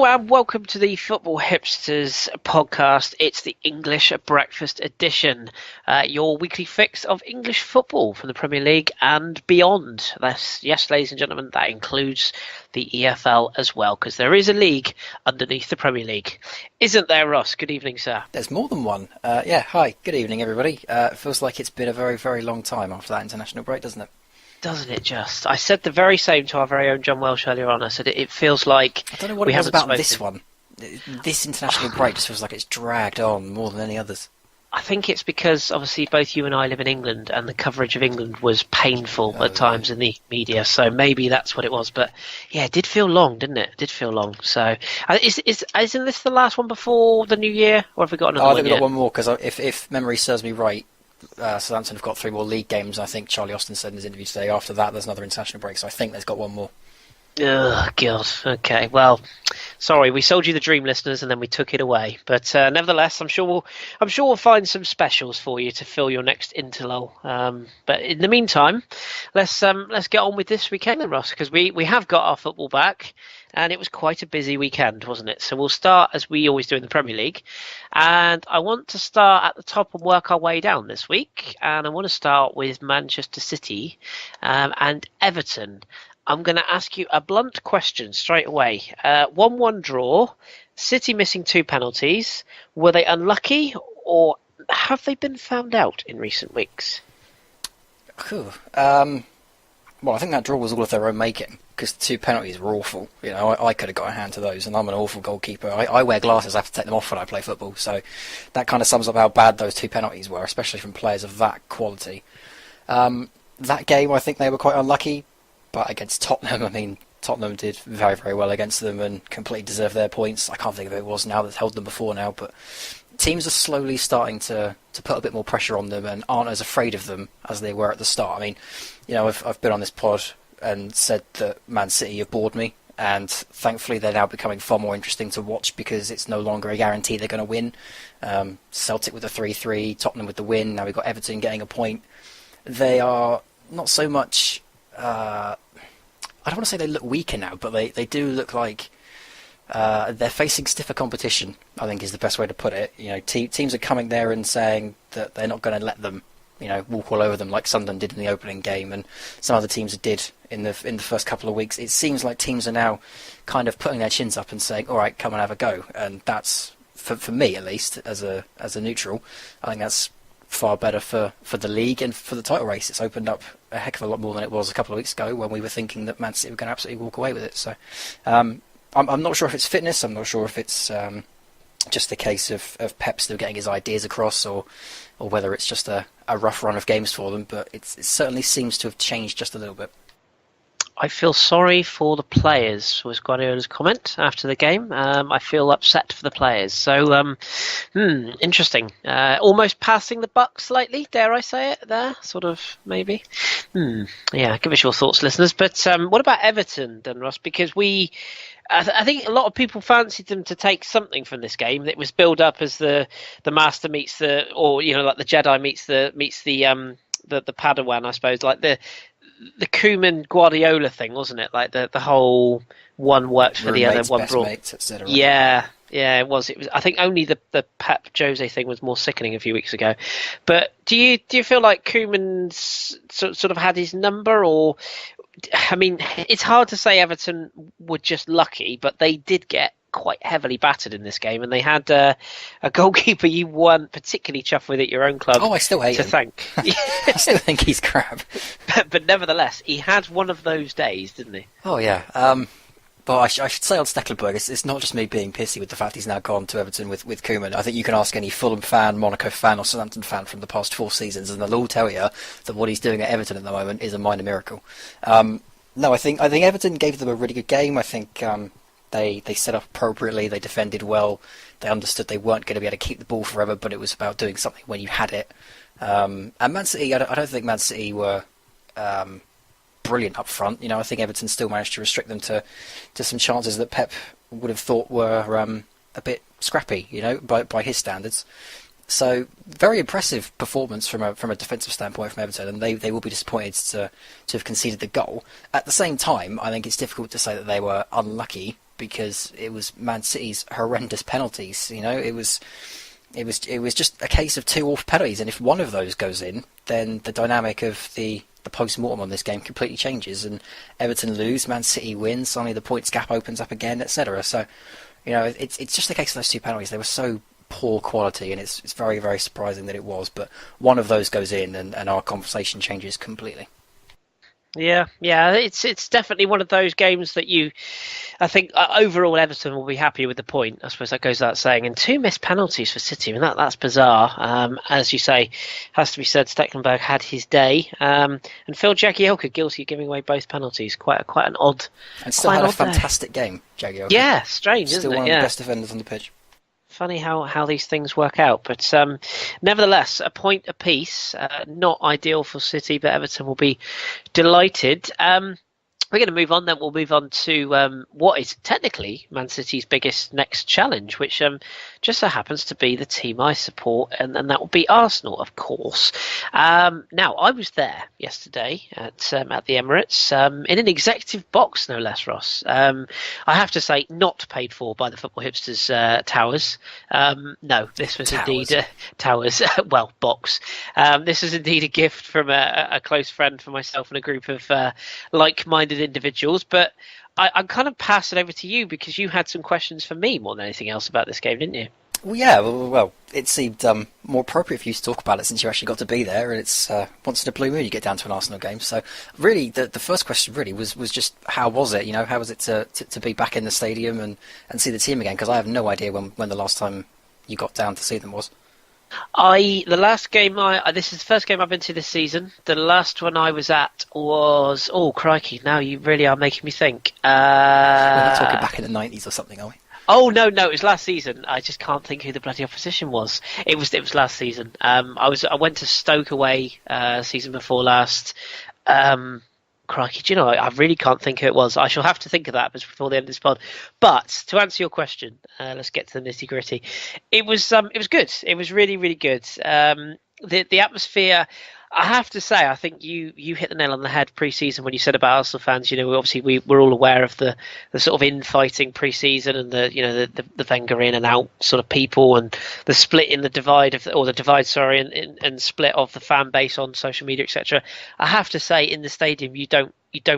and welcome to the Football Hipsters podcast. It's the English Breakfast edition, your weekly fix of English football from the Premier League and beyond. Yes, ladies and gentlemen, that includes the EFL as well, because there is a league underneath the Premier League. Isn't there, Ross? Good evening, sir. There's more than one. Hi, good evening, everybody. It feels like it's been a very, very long time after that international break, doesn't it? Doesn't it just? I said the very same to our very own John Welsh earlier on. I said it feels like I don't know what it was about this one. This international break just feels like it's dragged on more than any others. I think it's because obviously both you and I live in England, and the coverage of England was painful at times in the media. So maybe that's what it was. But yeah, it did feel long, didn't it? It did feel long. So isn't this the last one before the new year, or have we got another one? I think we've got one more because if memory serves me right. Southampton have got 3 more league games. I think Charlie Austin said in his interview today after that there's another international break, so I think there's got one more. Oh, God. Okay, well, sorry, we sold you the dream, listeners, and then we took it away. But nevertheless, I'm sure we'll find some specials for you to fill your next interlull. But in the meantime, let's get on with this weekend then, Ross, because we have got our football back. And it was quite a busy weekend, wasn't it? So we'll start, as we always do in the Premier League. And I want to start at the top and work our way down this week. And I want to start with Manchester City and Everton. I'm going to ask you a blunt question straight away. 1-1 draw, City missing 2 penalties. Were they unlucky, or have they been found out in recent weeks? Well, I think that draw was all of their own making, because the 2 penalties were awful. You know, I could have got a hand to those, and I'm an awful goalkeeper. I wear glasses, I have to take them off when I play football, so that kind of sums up how bad those 2 penalties were, especially from players of that quality. That game, I think they were quite unlucky, but against Tottenham, I mean, Tottenham did very, very well against them and completely deserved their points. I can't think of who it was now that's held them before now, but teams are slowly starting to put a bit more pressure on them and aren't as afraid of them as they were at the start. I mean, you know, I've been on this pod and said that Man City have bored me, and thankfully they're now becoming far more interesting to watch because it's no longer a guarantee they're going to win. Celtic with the 3-3, Tottenham with the win, now we've got Everton getting a point. They are not so much... I don't want to say they look weaker now, but they do look like they're facing stiffer competition, I think is the best way to put it. You know, teams are coming there and saying that they're not going to let them, you know, walk all over them like Sunderland did in the opening game, and some other teams did in the first couple of weeks. It seems like teams are now kind of putting their chins up and saying, "All right, come and have a go." And that's for me at least, as a neutral, I think that's far better for the league and for the title race. It's opened up a heck of a lot more than it was a couple of weeks ago when we were thinking that Man City were going to absolutely walk away with it. So I'm not sure if it's fitness. I'm not sure if it's just the case of Pep still getting his ideas across, or whether it's just a rough run of games for them. But it certainly seems to have changed just a little bit. I feel sorry for the players, was Guardiola's comment after the game. I feel upset for the players. So, interesting. Almost passing the buck slightly, dare I say it there? Sort of, maybe. Yeah, give us your thoughts, listeners. But what about Everton, then, Ross? Because I think a lot of people fancied them to take something from this game. It was billed up as the Master meets the, or, you know, like the Jedi meets the Padawan, I suppose, like the Koeman Guardiola thing, wasn't it? Like the whole one works for the other, one brought. Mates, etc. Yeah, it was. I think only the Pep Jose thing was more sickening a few weeks ago. But do you feel like Koeman's sort of had his number, or? I mean, it's hard to say Everton were just lucky, but they did get quite heavily battered in this game, and they had a goalkeeper you weren't particularly chuffed with at your own club. Oh, I still hate him. Thank. I still think he's crap. But nevertheless, he had one of those days, didn't he? Oh, yeah. But I should say on Stecklenburg, it's not just me being pissy with the fact he's now gone to Everton with Koeman. I think you can ask any Fulham fan, Monaco fan or Southampton fan from the past 4 seasons, and they'll all tell you that what he's doing at Everton at the moment is a minor miracle. No, I think Everton gave them a really good game. I think they set up appropriately, they defended well, they understood they weren't going to be able to keep the ball forever, but it was about doing something when you had it. And Man City, I don't think Man City were brilliant up front. You know, I think Everton still managed to restrict them to some chances that Pep would have thought were a bit scrappy, you know, by his standards. So very impressive performance from a defensive standpoint from Everton, and they will be disappointed to have conceded the goal. At the same time, I think it's difficult to say that they were unlucky because it was Man City's horrendous penalties. It was just a case of two awful penalties, and if one of those goes in, then the dynamic of the post-mortem on this game completely changes, and Everton lose, Man City wins, suddenly the points gap opens up again, etc. So, it's just a case of those two penalties. They were so poor quality, and it's very, very surprising that it was, but one of those goes in, and our conversation changes completely. Yeah, it's definitely one of those games that I think overall Everton will be happy with the point. I suppose that goes without saying. And 2 missed penalties for City, I mean that's bizarre. As you say, has to be said, Stecklenburg had his day, and Phil Jagielka guilty of giving away both penalties. Quite an odd. And still had a fantastic game, Jagielka. Yeah, strange, still isn't it? One of the best defenders on the pitch. Funny how these things work out, but nevertheless, a point apiece. Not ideal for City, but Everton will be delighted. We're going to move on then. We'll move on to what is technically Man City's biggest next challenge, which just so happens to be the team I support, and that will be Arsenal, of course. Now, I was there yesterday at the Emirates in an executive box, no less, Ross. I have to say, not paid for by the Football Hipsters towers. No, this was indeed towers. Well, box. This was indeed a gift from a close friend for myself and a group of like-minded individuals, but I'm kind of pass it over to you because you had some questions for me more than anything else about this game, didn't you? Well, yeah. Well, it seemed more appropriate for you to talk about it since you actually got to be there, and it's once in a blue moon you get down to an Arsenal game. So, really, the first question really was just how was it? How was it to be back in the stadium and see the team again? Because I have no idea when the last time you got down to see them was. The last game this is the first game I've been to this season. The last one I was at was crikey! Now you really are making me think. We're not talking back in the 90s or something, are we? Oh no, it was last season. I just can't think who the bloody opposition was. It was last season. I went to Stoke away season before last. Crikey, do you know, I really can't think who it was. I shall have to think of that before the end of this pod. But to answer your question, let's get to the nitty gritty. It was good. It was really, really good. The atmosphere, I have to say, I think you hit the nail on the head pre-season when you said about Arsenal fans. Obviously we're all aware of the sort of infighting pre-season and the Wenger in and out sort of people and the split in the divide and split of the fan base on social media, etc. I have to say, in the stadium, you don't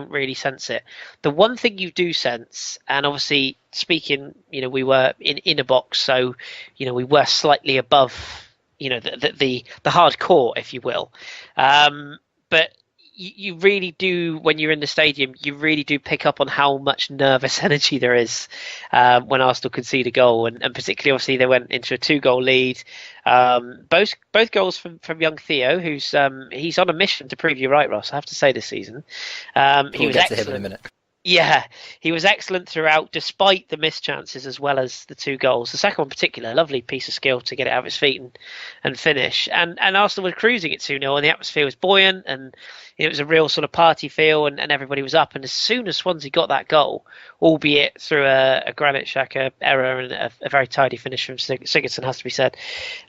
really sense it. The one thing you do sense, and obviously speaking, we were in a box, so we were slightly above. The hardcore, if you will. But you really do, when you're in the stadium, you really do pick up on how much nervous energy there is when Arsenal concede a goal. And particularly, obviously, they went into a 2-goal lead. Both goals from young Theo, who's he's on a mission to prove you right, Ross, I have to say, this season. He was excellent. To him in a minute. Yeah, he was excellent throughout, despite the missed chances as well as the 2 goals. The second one in particular, a lovely piece of skill to get it out of his feet and finish. And Arsenal were cruising at 2-0, and the atmosphere was buoyant, and it was a real sort of party feel, and everybody was up. And as soon as Swansea got that goal, albeit through a Granit Xhaka error and a very tidy finish from Sigurdsson, has to be said,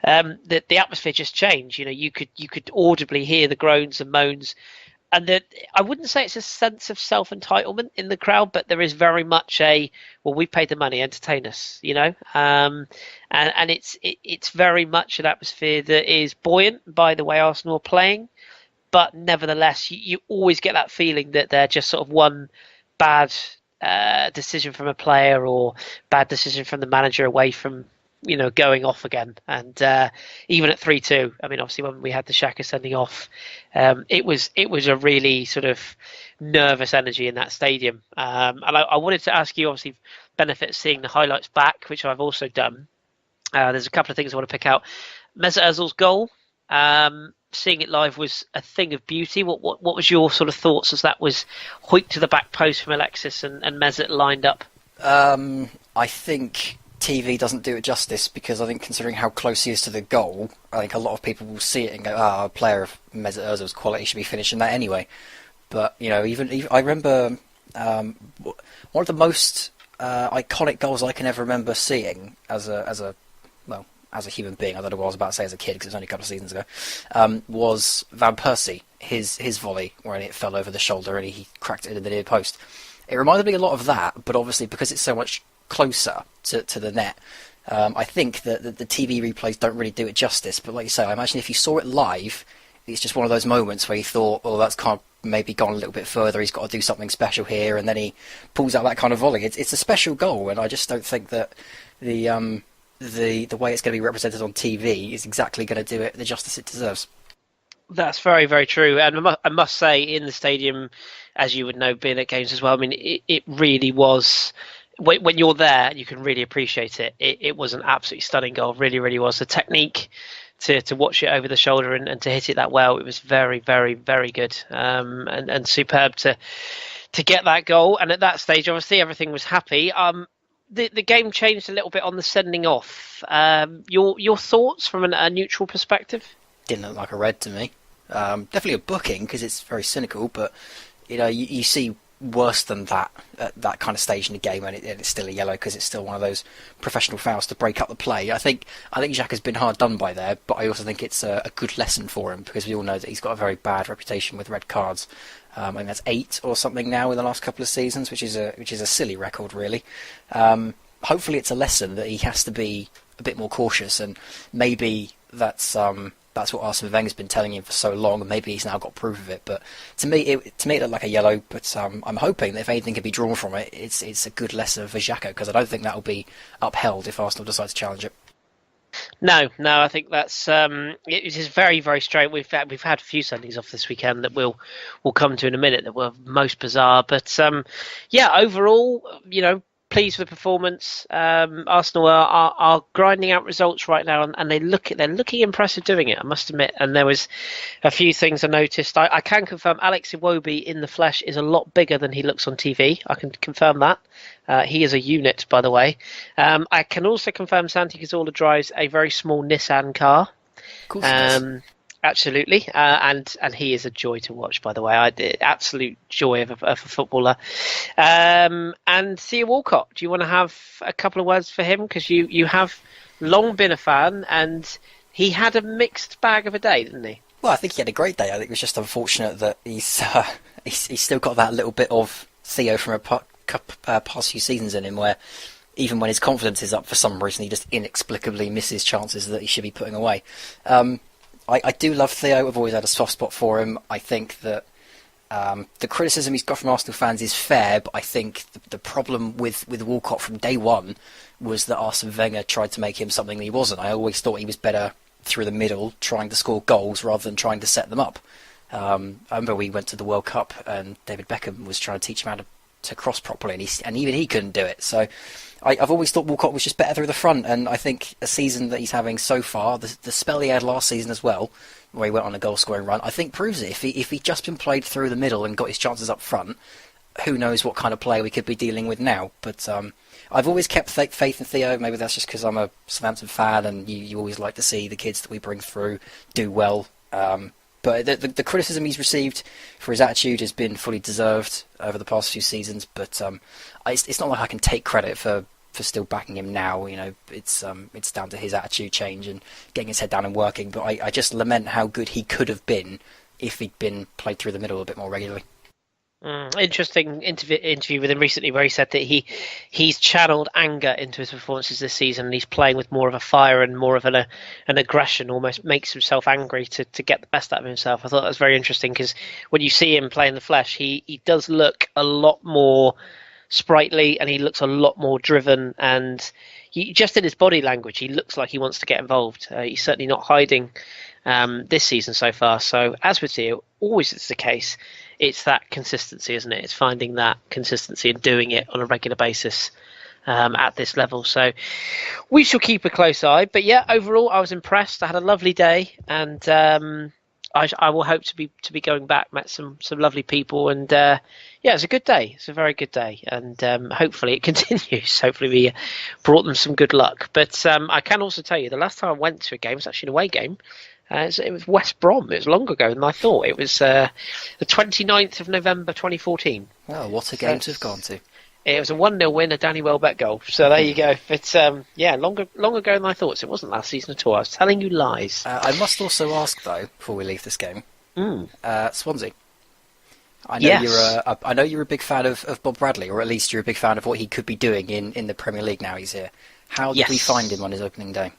the atmosphere just changed. You could audibly hear the groans and moans. And I wouldn't say it's a sense of self-entitlement in the crowd, but there is very much we've paid the money, entertain us, and it's very much an atmosphere that is buoyant by the way Arsenal are playing, but nevertheless, you always get that feeling that they're just sort of one bad decision from a player or bad decision from the manager away from going off again. And even at 3-2, I mean, obviously when we had the Xhaka sending off, it was a really sort of nervous energy in that stadium. And I wanted to ask you, obviously, benefit of seeing the highlights back, which I've also done. There's a couple of things I want to pick out. Mesut Ozil's goal, seeing it live was a thing of beauty. What was your sort of thoughts as that was hoiked to the back post from Alexis and Mesut lined up? I think TV doesn't do it justice, because I think considering how close he is to the goal, I think a lot of people will see it and go, a player of Mesut Ozil's quality should be finishing that anyway. But, even I remember one of the most iconic goals I can ever remember seeing as a human being, I don't know what I was about to say as a kid because it was only a couple of seasons ago, was Van Persie, his volley, where it fell over the shoulder and he cracked it in the near post. It reminded me a lot of that, but obviously because it's so much closer to the net, I think that the TV replays don't really do it justice. But like you say, I imagine if you saw it live, it's just one of those moments where you thought, well, that's kind of maybe gone a little bit further. He's got to do something special here, and then he pulls out that kind of volley. It's a special goal, and I just don't think that the way it's going to be represented on TV is exactly going to do it the justice it deserves. That's very, very true. And I must say, in the stadium, as you would know, being at games as well, I mean, it really was. When you're there, you can really appreciate it. It was an absolutely stunning goal. Really, really was. The technique to watch it over the shoulder and to hit it that well, it was very, very, very good, and superb to get that goal. And at that stage, obviously, everything was happy. The game changed a little bit on the sending off. Your thoughts from a neutral perspective? Didn't look like a red to me. Definitely a booking because it's very cynical, but you see worse than that at that kind of stage in the game, and it's still a yellow because it's still one of those professional fouls to break up the play. I think Xhaka has been hard done by there, but I also think it's a good lesson for him because we all know that he's got a very bad reputation with red cards. I think that's 8 or something now in the last couple of seasons, which is a silly record, really. Hopefully, it's a lesson that he has to be a bit more cautious, and maybe that's what Arsene Wenger's been telling him for so long, and maybe he's now got proof of it. But to me, it looked like a yellow. But I'm hoping that if anything can be drawn from it, it's a good lesson for Xhaka, because I don't think that will be upheld if Arsenal decide to challenge it. No, I think that's it is very, very strange. We've had a few sendings off this weekend that we'll come to in a minute that were most bizarre. But overall, pleased with the performance. Arsenal are grinding out results right now, and they're looking impressive doing it, I must admit. And there was a few things I noticed. I can confirm Alex Iwobi in the flesh is a lot bigger than he looks on TV. I can confirm that. He is a unit, by the way. I can also confirm Santi Cazorla drives a very small Nissan car. Of course he does. Absolutely, and he is a joy to watch, by the way. Absolute joy of a footballer. And Theo Walcott, do you want to have a couple of words for him? Because you have long been a fan, and he had a mixed bag of a day, didn't he? Well, I think he had a great day. I think it was just unfortunate that he's still got that little bit of Theo from past few seasons in him, where even when his confidence is up, for some reason he just inexplicably misses chances that he should be putting away. I do love Theo. I've always had a soft spot for him. I think that the criticism he's got from Arsenal fans is fair, but I think the problem with Walcott from day one was that Arsene Wenger tried to make him something that he wasn't. I always thought he was better through the middle, trying to score goals rather than trying to set them up. I remember we went to the World Cup and David Beckham was trying to teach him how to cross properly, and even he couldn't do it. So I've always thought Walcott was just better through the front, and I think a season that he's having so far, the spell he had last season as well, where he went on a goal-scoring run, I think proves it. If he'd just been played through the middle and got his chances up front, who knows what kind of player we could be dealing with now. But I've always kept faith in Theo. Maybe that's just because I'm a Southampton fan, and you always like to see the kids that we bring through do well. But the criticism he's received for his attitude has been fully deserved over the past few seasons. But it's not like I can take credit for still backing him now. It's down to his attitude change and getting his head down and working. But I just lament how good he could have been if he'd been played through the middle a bit more regularly. Interesting interview with him recently where he said that he's channeled anger into his performances this season, and he's playing with more of a fire and more of an aggression, almost makes himself angry to get the best out of himself. I thought that was very interesting, because when you see him play in the flesh, he does look a lot more sprightly, and he looks a lot more driven, and just in his body language, he looks like he wants to get involved. He's certainly not hiding this season so far. So as with Theo, always it's the case. It's that consistency, isn't it? It's finding that consistency and doing it on a regular basis at this level. So we shall keep a close eye. But yeah, overall, I was impressed. I had a lovely day, and I will hope to be going back. Met some lovely people, and yeah, it's a good day. It's a very good day, and hopefully it continues. Hopefully we brought them some good luck. But I can also tell you, the last time I went to a game was actually an away game. It was West Brom. It was longer ago than I thought. It was the 29th of November 2014. Well, what a game to have gone to. It was a 1-0 win, a Danny Welbeck goal. So there you go. But yeah, longer ago than I thought. So it wasn't last season at all. I was telling you lies. I must also ask, though, before we leave this game, Swansea. I know Yes. I know you're a big fan of Bob Bradley, or at least you're a big fan of what he could be doing in the Premier League now he's here. How did we find him Yes. on his opening day?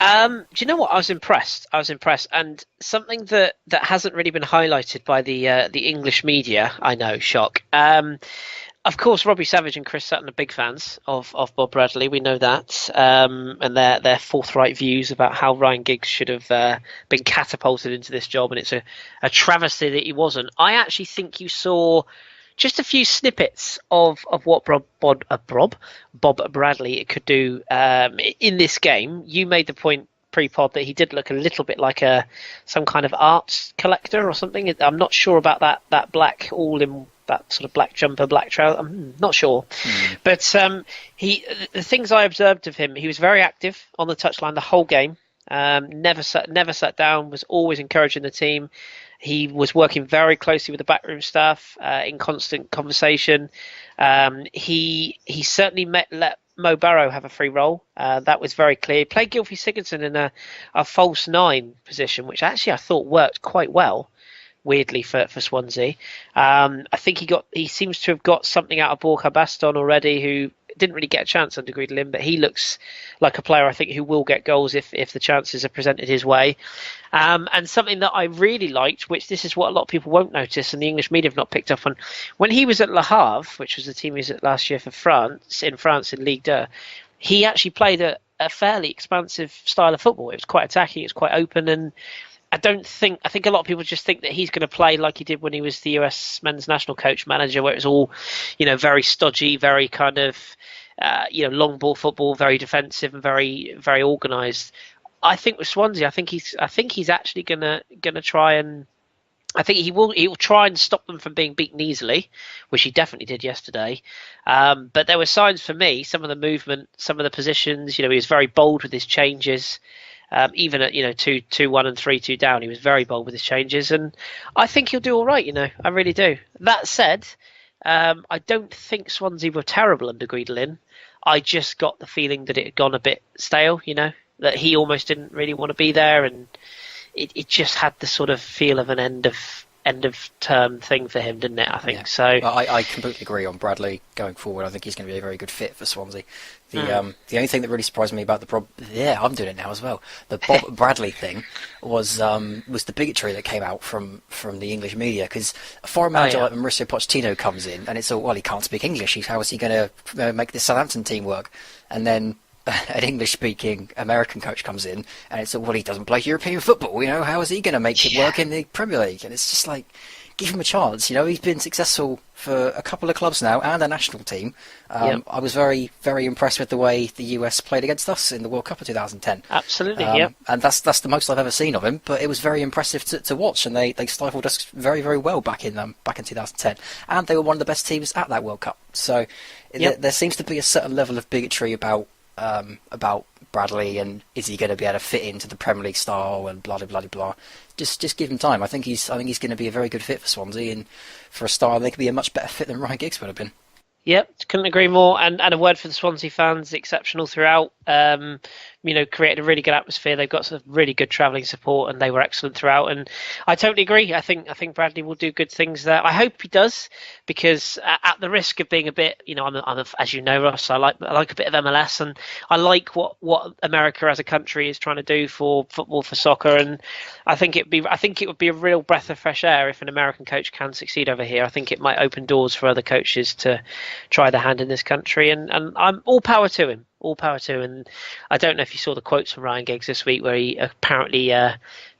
Do you know what? I was impressed. I was impressed, and something that hasn't really been highlighted by the English media. I know, shock. Of course, Robbie Savage and Kris Sutton are big fans of Bob Bradley. We know that, and their forthright views about how Ryan Giggs should have been catapulted into this job, and it's a travesty that he wasn't. I actually think you saw just a few snippets of what Bob Bradley could do in this game. You made the point pre-pod that he did look a little bit like some kind of arts collector or something. I'm not sure about that black all in that sort of black jumper, black trouser. I'm not sure, but the things I observed of him, he was very active on the touchline the whole game. Never sat down. Was always encouraging the team. He was working very closely with the backroom staff in constant conversation. He certainly let Mo Barrow have a free role. That was very clear. He played Gylfi Sigurdsson in a false nine position, which actually I thought worked quite well. Weirdly for Swansea, I think he seems to have got something out of Borja Baston already, who didn't really get a chance under Guidelin, but he looks like a player I think who will get goals if the chances are presented his way. And something that I really liked, which this is what a lot of people won't notice, and the English media have not picked up on, when he was at Le Havre, which was the team he was at last year for France in Ligue 2, he actually played a fairly expansive style of football. It was quite attacking, it was quite open, and I think a lot of people just think that he's going to play like he did when he was the US men's national coach manager, where it was all, very stodgy, very kind of, long ball football, very defensive and very, very organised. I think with Swansea, I think he's actually gonna try and, I think he'll try and stop them from being beaten easily, which he definitely did yesterday. But there were signs for me, some of the movement, some of the positions. He was very bold with his changes. Even at 2-1 and 3-2 down, he was very bold with his changes, and I think he'll do all right. I really do. That said, I don't think Swansea were terrible under Guidelin. I just got the feeling that it had gone a bit stale. That he almost didn't really want to be there, and it just had the sort of feel of an end of term thing for him, didn't it? I think so. I completely agree on Bradley going forward. I think he's going to be a very good fit for Swansea. The only thing that really surprised me about I'm doing it now as well. The Bob Bradley thing was the bigotry that came out from the English media, because a foreign manager like Mauricio Pochettino comes in and it's all, well, he can't speak English. How is he going to make this Southampton team work? And then an English-speaking American coach comes in and it's all, well, he doesn't play European football. How is he going to make it work in the Premier League? And it's just like, give him a chance. He's been successful for a couple of clubs now and a national team. I was very, very impressed with the way the US played against us in the World Cup of 2010. Absolutely, and that's the most I've ever seen of him. But it was very impressive to watch, and they stifled us very, very well back in 2010. And they were one of the best teams at that World Cup. So there seems to be a certain level of bigotry about Bradley, and is he going to be able to fit into the Premier League style, and blah blah blah blah. Just give him time. I think he's going to be a very good fit for Swansea, and for a style they could be a much better fit than Ryan Giggs would have been. Yep, couldn't agree more. And a word for the Swansea fans, exceptional throughout. Created a really good atmosphere. They've got some really good travelling support, and they were excellent throughout. And I totally agree. I think Bradley will do good things there. I hope he does, because at the risk of being a bit, as you know, Ross, I like a bit of MLS, and I like what America as a country is trying to do for football, for soccer. And I think it would be a real breath of fresh air if an American coach can succeed over here. I think it might open doors for other coaches to try their hand in this country, and I'm all power to him. All power to him. And I don't know if you saw the quotes from Ryan Giggs this week, where he apparently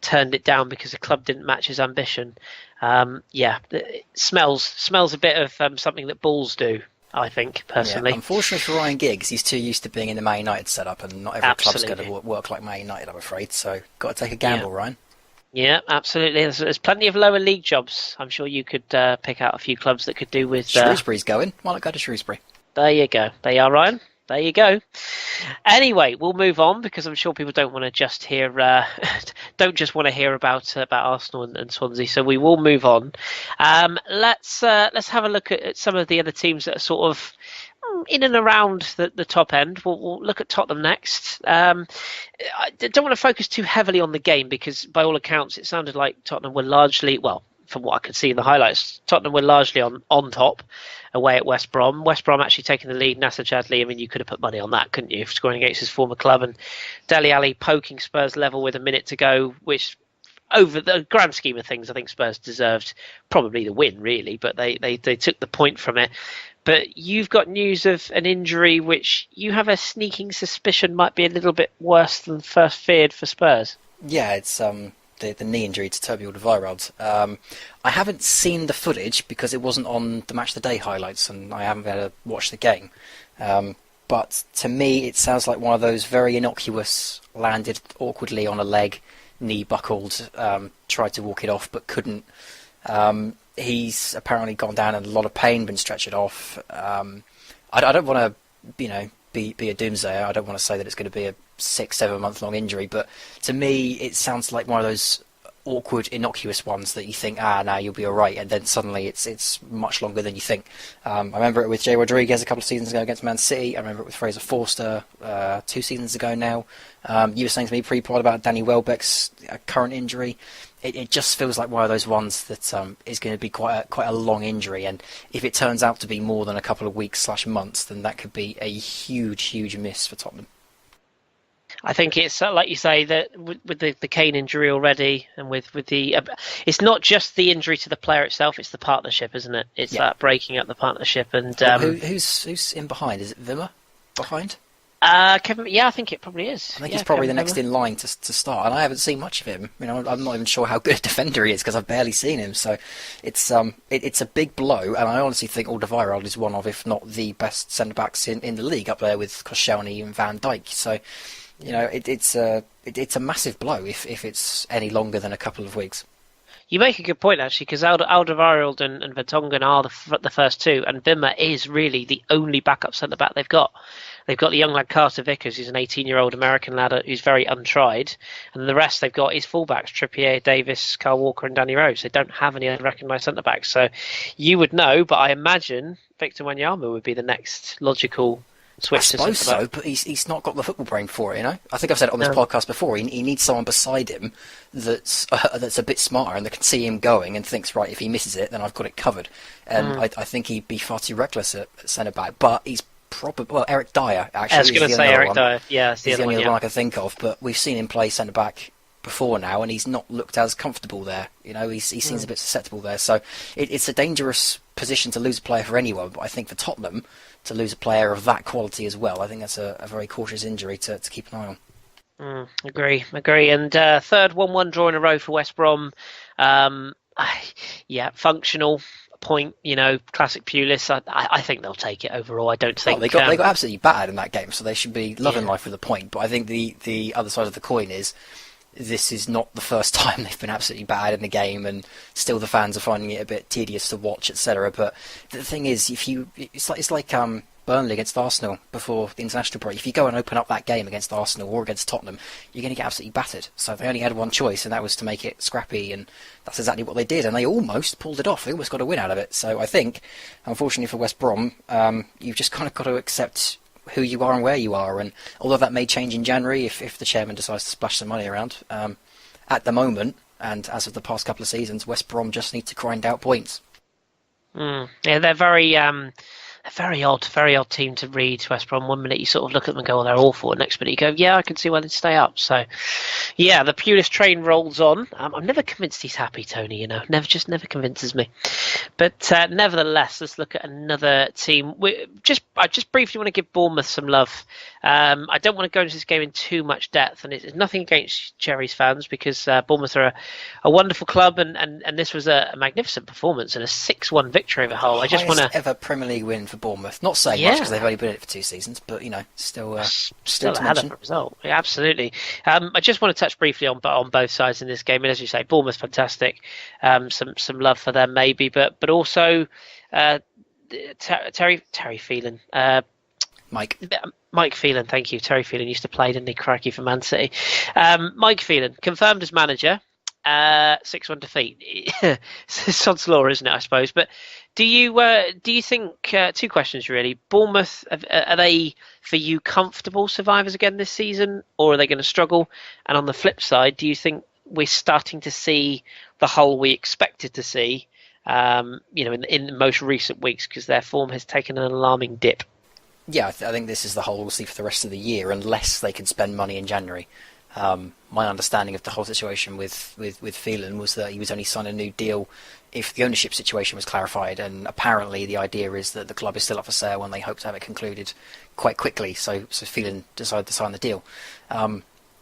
turned it down because the club didn't match his ambition. It smells a bit of something that Bulls do, I think, personally. Yeah, unfortunately for Ryan Giggs, he's too used to being in the Man United setup, and not every club's going to work like Man United, I'm afraid. So got to take a gamble, Ryan. Yeah, absolutely. There's plenty of lower league jobs. I'm sure you could pick out a few clubs that could do with... Shrewsbury's going. Why not go to Shrewsbury? There you go. There you are, Ryan. There you go. Anyway, we'll move on, because I'm sure people don't want to just hear about Arsenal and Swansea. So we will move on. Let's have a look at some of the other teams that are sort of in and around the top end. We'll look at Tottenham next. I don't want to focus too heavily on the game, because by all accounts it sounded like Tottenham were largely, well, from what I could see in the highlights, Tottenham were largely on top away at West Brom. West Brom actually taking the lead. Nasser Chadli, I mean, you could have put money on that, couldn't you, scoring against his former club, and Dele Alli poking Spurs level with a minute to go, which over the grand scheme of things, I think Spurs deserved probably the win, really, but they took the point from it. But you've got news of an injury which you have a sneaking suspicion might be a little bit worse than first feared for Spurs. Yeah, it's the knee injury to Toby Alderweireld. I haven't seen the footage because it wasn't on the Match of the Day highlights, and I haven't been able to watch the game. But to me, it sounds like one of those very innocuous, landed awkwardly on a leg, knee buckled, tried to walk it off but couldn't. He's apparently gone down in a lot of pain, been stretchered off. I don't want to, be a doomsayer. I don't want to say that it's going to be a 6-7 month long injury, but to me, it sounds like one of those awkward, innocuous ones that you think, now you'll be all right, and then suddenly it's much longer than you think. I remember it with Jay Rodriguez a couple of seasons ago against Man City. I remember it with Fraser Forster 2 seasons ago now. You were saying to me pre-pod about Danny Welbeck's current injury. It just feels like one of those ones that is going to be quite a long injury, and if it turns out to be more than a couple of weeks/months, then that could be a huge miss for Tottenham. I think it's like you say that with the Kane injury already, and with the it's not just the injury to the player itself; it's the partnership, isn't it? It's that breaking up the partnership. And who's in behind? Is it Wimmer behind? Kevin, yeah, I think it probably is. I think he's probably the next in line to start, and I haven't seen much of him. I'm not even sure how good a defender he is because I've barely seen him. So it's a big blow, and I honestly think Alderweireld is one of, if not the best centre backs in the league, up there with Koscielny and Van Dijk. So it's a massive blow if it's any longer than a couple of weeks. You make a good point, actually, because Alderweireld and Vertonghen are the first two, and Wimmer is really the only backup centre-back they've got. They've got the young lad Carter Vickers, who's an 18-year-old American lad who's very untried, and the rest they've got is fullbacks, Trippier, Davis, Kyle Walker and Danny Rose. They don't have any other recognised centre-backs, so you would know, but I imagine Victor Wanyama would be the next logical switch. I suppose so, but he's not got the football brain for it, I think I've said it on this podcast before. He needs someone beside him that's a bit smarter and that can see him going and thinks, right, if he misses it, then I've got it covered. And I think he'd be far too reckless at centre-back, but he's probably... Eric Dyer, actually. I was going to say Eric Dyer. Yeah, that's the only one I can think of, but we've seen him play centre-back before now, and he's not looked as comfortable there. He seems a bit susceptible there. So it's a dangerous position to lose a player for anyone, but I think for Tottenham, to lose a player of that quality as well, I think that's a very cautious injury to keep an eye on. Agree. And third 1-1 draw in a row for West Brom. Functional point, classic Pulis. I think they'll take it overall. I don't think... they got absolutely battered in that game, so they should be loving life with a point. But I think the other side of the coin is this is not the first time they've been absolutely bad in the game, and still the fans are finding it a bit tedious to watch, etc. But the thing is, it's like Burnley against Arsenal before the international break. If you go and open up that game against Arsenal or against Tottenham, you're going to get absolutely battered. So they only had one choice, and that was to make it scrappy, and that's exactly what they did, and they almost pulled it off. They almost got a win out of it. So I think, unfortunately for West Brom, you've just kind of got to accept who you are and where you are, and although that may change in January if the chairman decides to splash some money around, at the moment, and as of the past couple of seasons, West Brom just need to grind out points. Yeah, they're very odd team to read, West Brom. 1 minute you sort of look at them and go, they're awful, and next minute you go, yeah, I can see why they'd stay up. So yeah, the Pulis train rolls on. I'm never convinced he's happy, Tony, never convinces me. But nevertheless, let's look at another team. I just briefly want to give Bournemouth some love. I don't want to go into this game in too much depth, and it's nothing against Cherries fans, because Bournemouth are a wonderful club, and this was a magnificent performance and a 6-1 victory over Hull. I just want to... ever Premier League win for Bournemouth. Not saying much because they've only been in it for 2 seasons, but still a hell of a result. Yeah, absolutely. I just want to touch briefly on both sides in this game, and as you say, Bournemouth fantastic. Some love for them maybe, but also Terry Phelan. Mike Phelan, thank you. Terry Phelan used to play, didn't he? Crikey, for Man City. Mike Phelan confirmed as manager. 6-1 defeat. It's sod's law, isn't it? I suppose. But do you think 2 questions really? Bournemouth, are they for you comfortable survivors again this season, or are they going to struggle? And on the flip side, do you think we're starting to see the Hull we expected to see, in the most recent weeks, because their form has taken an alarming dip. Yeah, I think this is the Hull we'll see for the rest of the year, unless they can spend money in January. My understanding of the whole situation with Phelan was that he was only signed a new deal if the ownership situation was clarified, and apparently the idea is that the club is still up for sale and they hope to have it concluded quite quickly, so Phelan decided to sign the deal.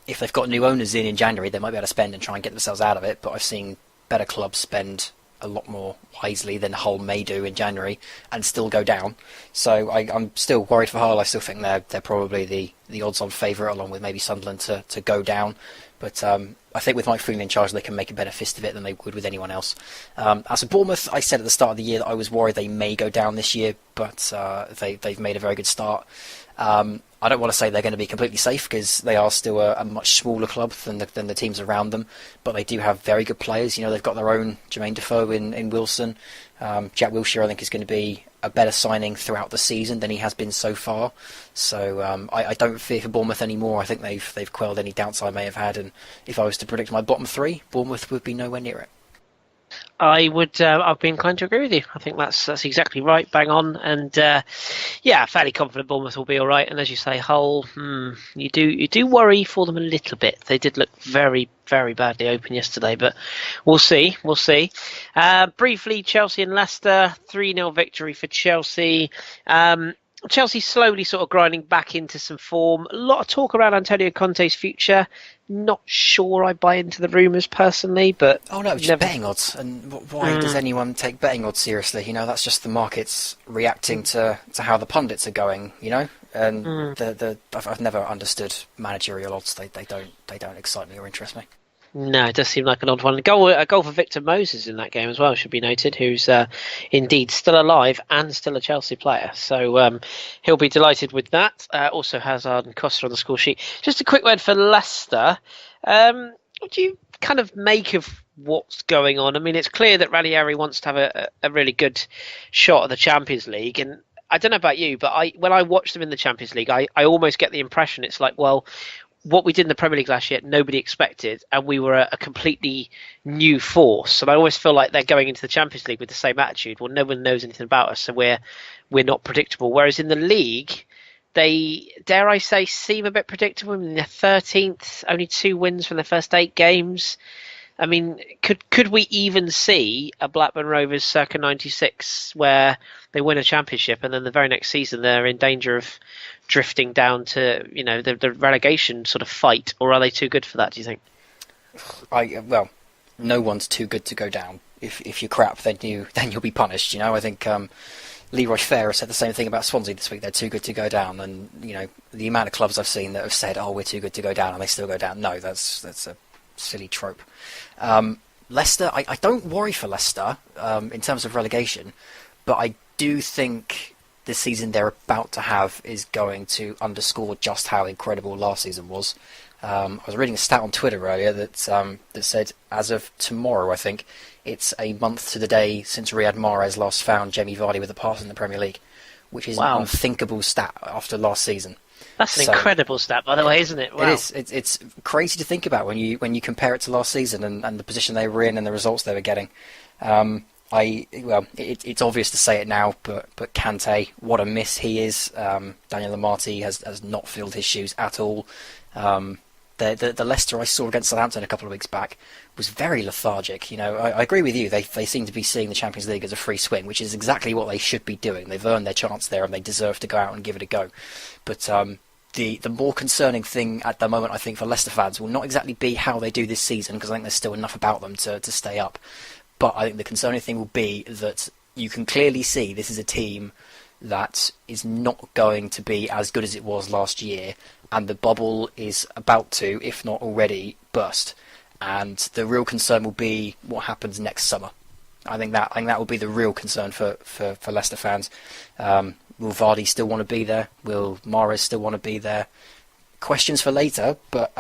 If they've got new owners in January, they might be able to spend and try and get themselves out of it, but I've seen better clubs spend a lot more wisely than Hull may do in January and still go down. So I'm still worried for Hull. I still think they're probably the odds-on favourite, along with maybe Sunderland, to go down. But I think with Mike Phelan in charge, they can make a better fist of it than they would with anyone else. As for Bournemouth, I said at the start of the year that I was worried they may go down this year, but they've made a very good start. I don't want to say they're going to be completely safe, because they are still a much smaller club than the teams around them, but they do have very good players. They've got their own Jermaine Defoe in Wilson. Jack Wilshere, I think, is going to be a better signing throughout the season than he has been so far. So I don't fear for Bournemouth anymore. I think they've quelled any doubts I may have had, and if I was to predict my bottom three, Bournemouth would be nowhere near it. I'd be inclined to agree with you. I think that's exactly right, bang on, and fairly confident Bournemouth will be all right. And as you say, Hull, you do worry for them a little bit. They did look very, very badly open yesterday, but we'll see. Briefly, Chelsea and Leicester, 3-0 victory for Chelsea. Chelsea slowly sort of grinding back into some form. A lot of talk around Antonio Conte's future. Not sure I buy into the rumours personally, but... Oh no, just betting odds. And why does anyone take betting odds seriously? That's just the markets reacting to how the pundits are going, And I've never understood managerial odds. They don't excite me or interest me. No, it does seem like an odd one. A goal for Victor Moses in that game as well, should be noted, who's indeed still alive and still a Chelsea player. So he'll be delighted with that. Also Hazard and Costa on the score sheet. Just a quick word for Leicester. What do you kind of make of what's going on? I mean, it's clear that Ranieri wants to have a really good shot at the Champions League, and I don't know about you, but when I watch them in the Champions League, I almost get the impression it's like, well, what we did in the Premier League last year, nobody expected, and we were a completely new force. And I always feel like they're going into the Champions League with the same attitude. Well, no one knows anything about us, so we're not predictable. Whereas in the league, they, dare I say, seem a bit predictable. In their 13th, only 2 wins from their first 8 games. I mean, could we even see a Blackburn Rovers circa 96 where they win a championship and then the very next season they're in danger of drifting down to the relegation sort of fight, or are they too good for that, do you think? Well, no one's too good to go down. If you're crap, then you'll be punished. I think Leroy Fair said the same thing about Swansea this week. They're too good to go down, and the amount of clubs I've seen that have said, "Oh, we're too good to go down," and they still go down. No, that's a silly trope. Leicester, I don't worry for Leicester in terms of relegation, but I do think the season they're about to have is going to underscore just how incredible last season was. I was reading a stat on Twitter earlier that said, as of tomorrow, I think, it's a month to the day since Riyad Mahrez last found Jamie Vardy with a pass in the Premier League, which is an unthinkable stat after last season. That's an incredible stat, by the way, isn't it? Wow. It is. It's crazy to think about when you compare it to last season and the position they were in and the results they were getting. It's obvious to say it now, but Kante, what a miss he is. Daniel Amartey has not filled his shoes at all. The Leicester I saw against Southampton a couple of weeks back was very lethargic. I agree with you. They seem to be seeing the Champions League as a free swing, which is exactly what they should be doing. They've earned their chance there and they deserve to go out and give it a go. But the more concerning thing at the moment, I think, for Leicester fans will not exactly be how they do this season, because I think there's still enough about them to stay up. But I think the concerning thing will be that you can clearly see this is a team that is not going to be as good as it was last year, and the bubble is about to, if not already, burst. And the real concern will be what happens next summer. I think that will be the real concern for Leicester fans. Will Vardy still want to be there? Will Mahrez still want to be there? Questions for later, but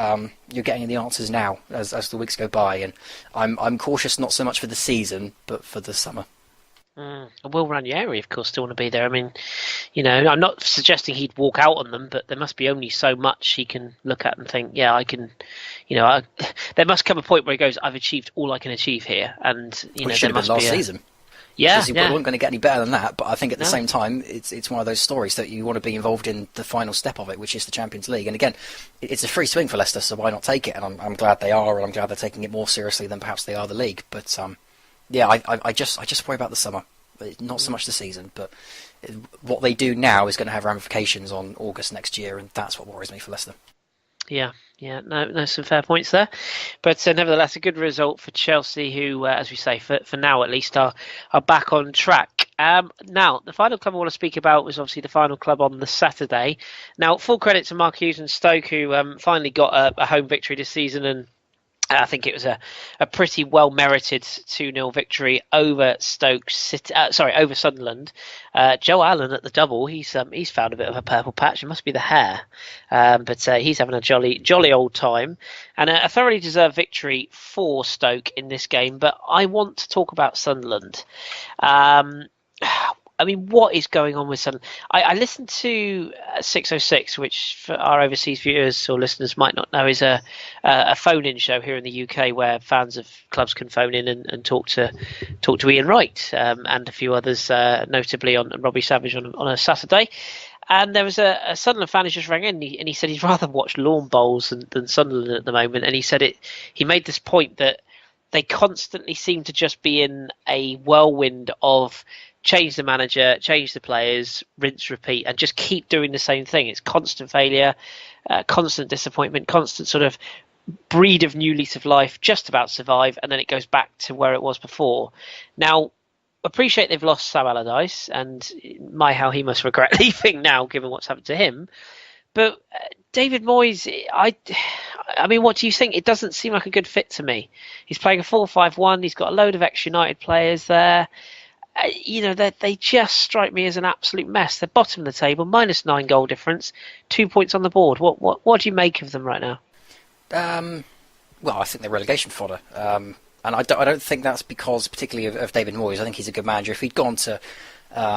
you're getting the answers now as the weeks go by, and I'm cautious not so much for the season, but for the summer. Will Ranieri, of course, still want to be there. I mean, I'm not suggesting he'd walk out on them, but there must be only so much he can look at and think, yeah, I can, there must come a point where he goes, I've achieved all I can achieve here. And, Well, it should there have been must last be season. Yeah, Because he wasn't going to get any better than that, but I think at the No. same time, it's one of those stories that you want to be involved in the final step of it, which is the Champions League. And again, it's a free swing for Leicester, so why not take it? And I'm glad they are, and I'm glad they're taking it more seriously than perhaps they are the league. But yeah, I just worry about the summer, not so much the season. But what they do now is going to have ramifications on August next year, and that's what worries me for Leicester. Yeah, no, some fair points there, but nevertheless, a good result for Chelsea, who, as we say, for now at least, are back on track. Now, the final club I want to speak about was obviously the final club on the Saturday. Now, full credit to Mark Hughes and Stoke, who finally got a home victory this season, and I think it was a pretty well merited 2-0 victory over over Sunderland. Joe Allen at the double. He's found a bit of a purple patch. It must be the hair, but he's having a jolly old time, and a thoroughly deserved victory for Stoke in this game. But I want to talk about Sunderland. I mean, what is going on with Sunderland? I listened to 606, which for our overseas viewers or listeners might not know is a phone-in show here in the UK where fans of clubs can phone in and talk to Ian Wright and a few others, notably on Robbie Savage on a Saturday. And there was a Sunderland fan who just rang in and he said he'd rather watch lawn bowls than Sunderland at the moment. And he said he made this point that they constantly seem to just be in a whirlwind of change the manager, change the players, rinse, repeat, and just keep doing the same thing. It's constant failure, constant disappointment, constant sort of breed of new lease of life, just about survive, and then it goes back to where it was before. Now, appreciate they've lost Sam Allardyce, and how he must regret leaving now, given what's happened to him. But David Moyes, I mean, what do you think? It doesn't seem like a good fit to me. He's playing a 4-5-1. He's got a load of ex-United players there. They just strike me as an absolute mess. They're bottom of the table, -9 goal difference, 2 points on the board. What do you make of them right now? Well, I think they're relegation fodder. And I don't think that's because particularly of David Moyes. I think he's a good manager. If he'd gone to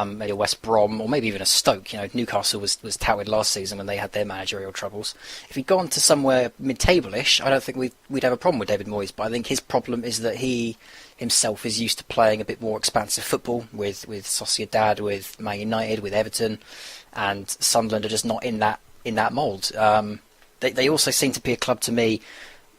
maybe a West Brom or maybe even a Stoke, Newcastle was touted last season when they had their managerial troubles. If he'd gone to somewhere mid-table-ish, I don't think we'd have a problem with David Moyes. But I think his problem is that he himself is used to playing a bit more expansive football with Sociedad, with Man United, with Everton, and Sunderland are just not in that mould. They also seem to be a club to me.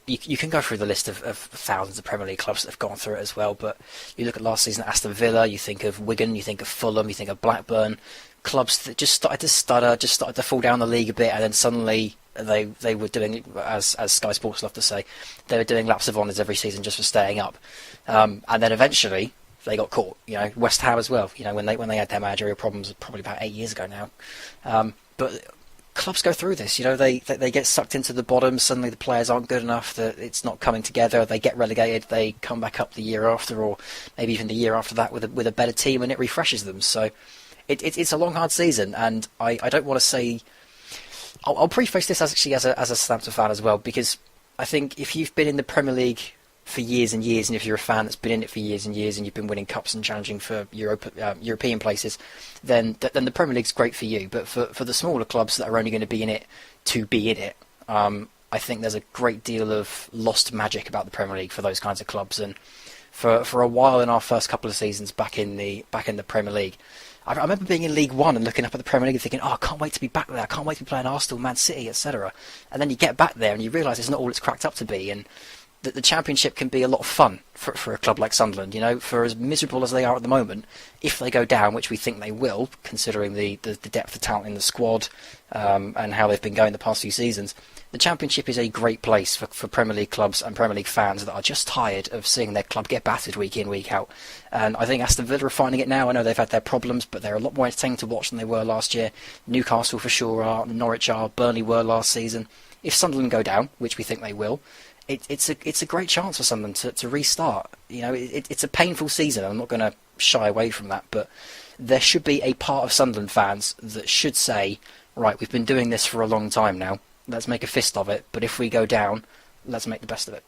You can go through the list of thousands of Premier League clubs that have gone through it as well, but you look at last season at Aston Villa, you think of Wigan, you think of Fulham, you think of Blackburn, clubs that just started to stutter, just started to fall down the league a bit, and then suddenly they were doing, as Sky Sports love to say, they were doing laps of honours every season just for staying up, and then eventually they got caught. West Ham as well. When they had their managerial problems, probably about 8 years ago now, but clubs go through this. They get sucked into the bottom. Suddenly the players aren't good enough. That it's not coming together. They get relegated. They come back up the year after, or maybe even the year after that with a better team, and it refreshes them. So it's a long, hard season, and I don't want to say. I'll preface this as a Southampton fan as well, because I think if you've been in the Premier League for years and years, and if you're a fan that's been in it for years and years, and you've been winning cups and challenging for European places, then the Premier League's great for you. But for the smaller clubs that are only going to be in it to be in it, I think there's a great deal of lost magic about the Premier League for those kinds of clubs. And for a while in our first couple of seasons back in the Premier League, I remember being in League One and looking up at the Premier League and thinking, I can't wait to be back there. I can't wait to be playing Arsenal, Man City, etc. And then you get back there and you realise it's not all it's cracked up to be. And that the Championship can be a lot of fun for a club like Sunderland. For as miserable as they are at the moment, if they go down, which we think they will, considering the depth of talent in the squad and how they've been going the past few seasons, the Championship is a great place for Premier League clubs and Premier League fans that are just tired of seeing their club get battered week in, week out. And I think Aston Villa are finding it now. I know they've had their problems, but they're a lot more entertaining to watch than they were last year. Newcastle for sure are, Norwich are, Burnley were last season. If Sunderland go down, which we think they will, it's a great chance for Sunderland to restart. It's a painful season. I'm not going to shy away from that, but there should be a part of Sunderland fans that should say, right, we've been doing this for a long time now. Let's make a fist of it. But if we go down, let's make the best of it.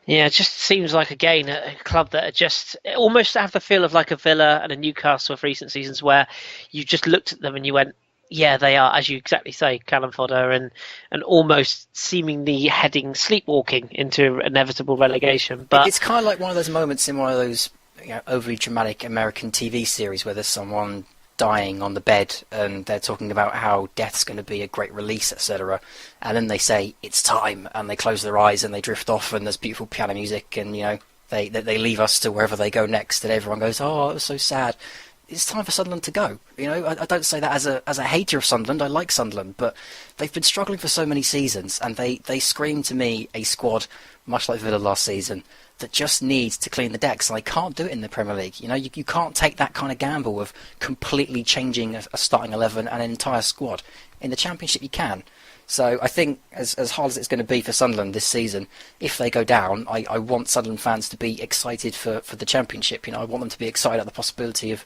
Yeah, it just seems like, again, a club that are just almost have the feel of like a Villa and a Newcastle of recent seasons, where you just looked at them and you went, yeah, they are, as you exactly say, cannon fodder, and almost seemingly heading sleepwalking into inevitable relegation. But It's kind of like one of those moments in one of those overly dramatic American TV series where there's someone dying on the bed and they're talking about how death's going to be a great release, etc. And then they say it's time, and they close their eyes and they drift off, and there's beautiful piano music, and they leave us to wherever they go next, and everyone goes, "Oh, it was so sad." It's time for Sunderland to go. I don't say that as a hater of Sunderland. I like Sunderland, but they've been struggling for so many seasons, and they scream to me a squad much like Villa last season that just needs to clean the decks, and they can't do it in the Premier League. You can't take that kind of gamble of completely changing a starting 11 and an entire squad. In the Championship, you can. So I think, as hard as it's going to be for Sunderland this season, if they go down, I want Sunderland fans to be excited for the Championship. I want them to be excited at the possibility of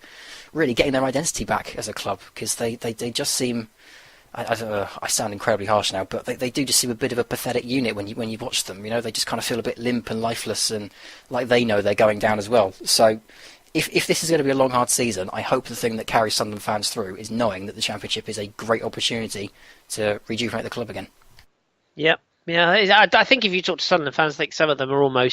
really getting their identity back as a club, because they just seem... I sound incredibly harsh now, but they do just seem a bit of a pathetic unit when you watch them. They just kind of feel a bit limp and lifeless, and like they know they're going down as well. So if this is going to be a long, hard season, I hope the thing that carries Sunderland fans through is knowing that the Championship is a great opportunity to rejuvenate the club again. yeah, I think if you talk to Sunderland fans, I think some of them are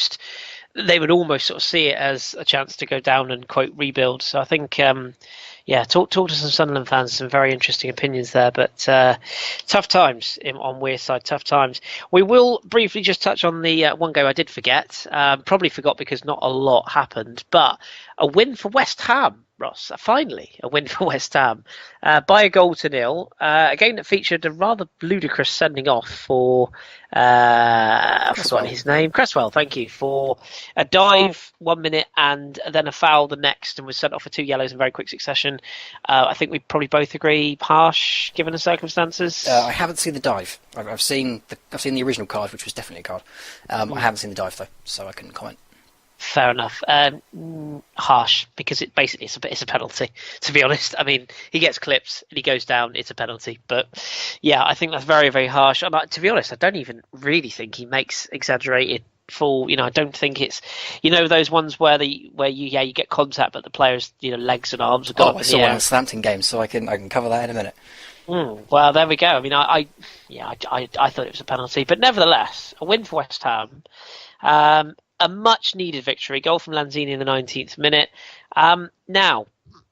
they would almost sort of see it as a chance to go down and, quote, rebuild. So I think, talk to some Sunderland fans, some very interesting opinions there. But tough times on Weir's side, tough times. We will briefly just touch on the one game I did forget. Probably forgot because not a lot happened, but a win for West Ham. Ross, finally a win for West Ham by a 0-0. A game that featured a rather ludicrous sending off for I've forgotten his name. Cresswell, thank you, for a dive 1 minute and then a foul the next, and was sent off for 2 yellows in very quick succession. I think we probably both agree harsh given the circumstances. I haven't seen the dive. I've seen the original card, which was definitely a card. I haven't seen the dive though, so I couldn't comment. Fair enough. Harsh, because it's a penalty, to be honest. I mean, he gets clipped and he goes down, it's a penalty. But yeah, I think that's very, very harsh. And to be honest, I don't even really think he makes exaggerated full. I don't think it's those ones where you get contact, but the player's legs and arms are gone. I saw one in the Southampton game, so I can cover that in a minute. Well, there we go. I mean, I thought it was a penalty, but nevertheless, a win for West Ham. A much-needed victory, goal from Lanzini in the 19th minute. Now,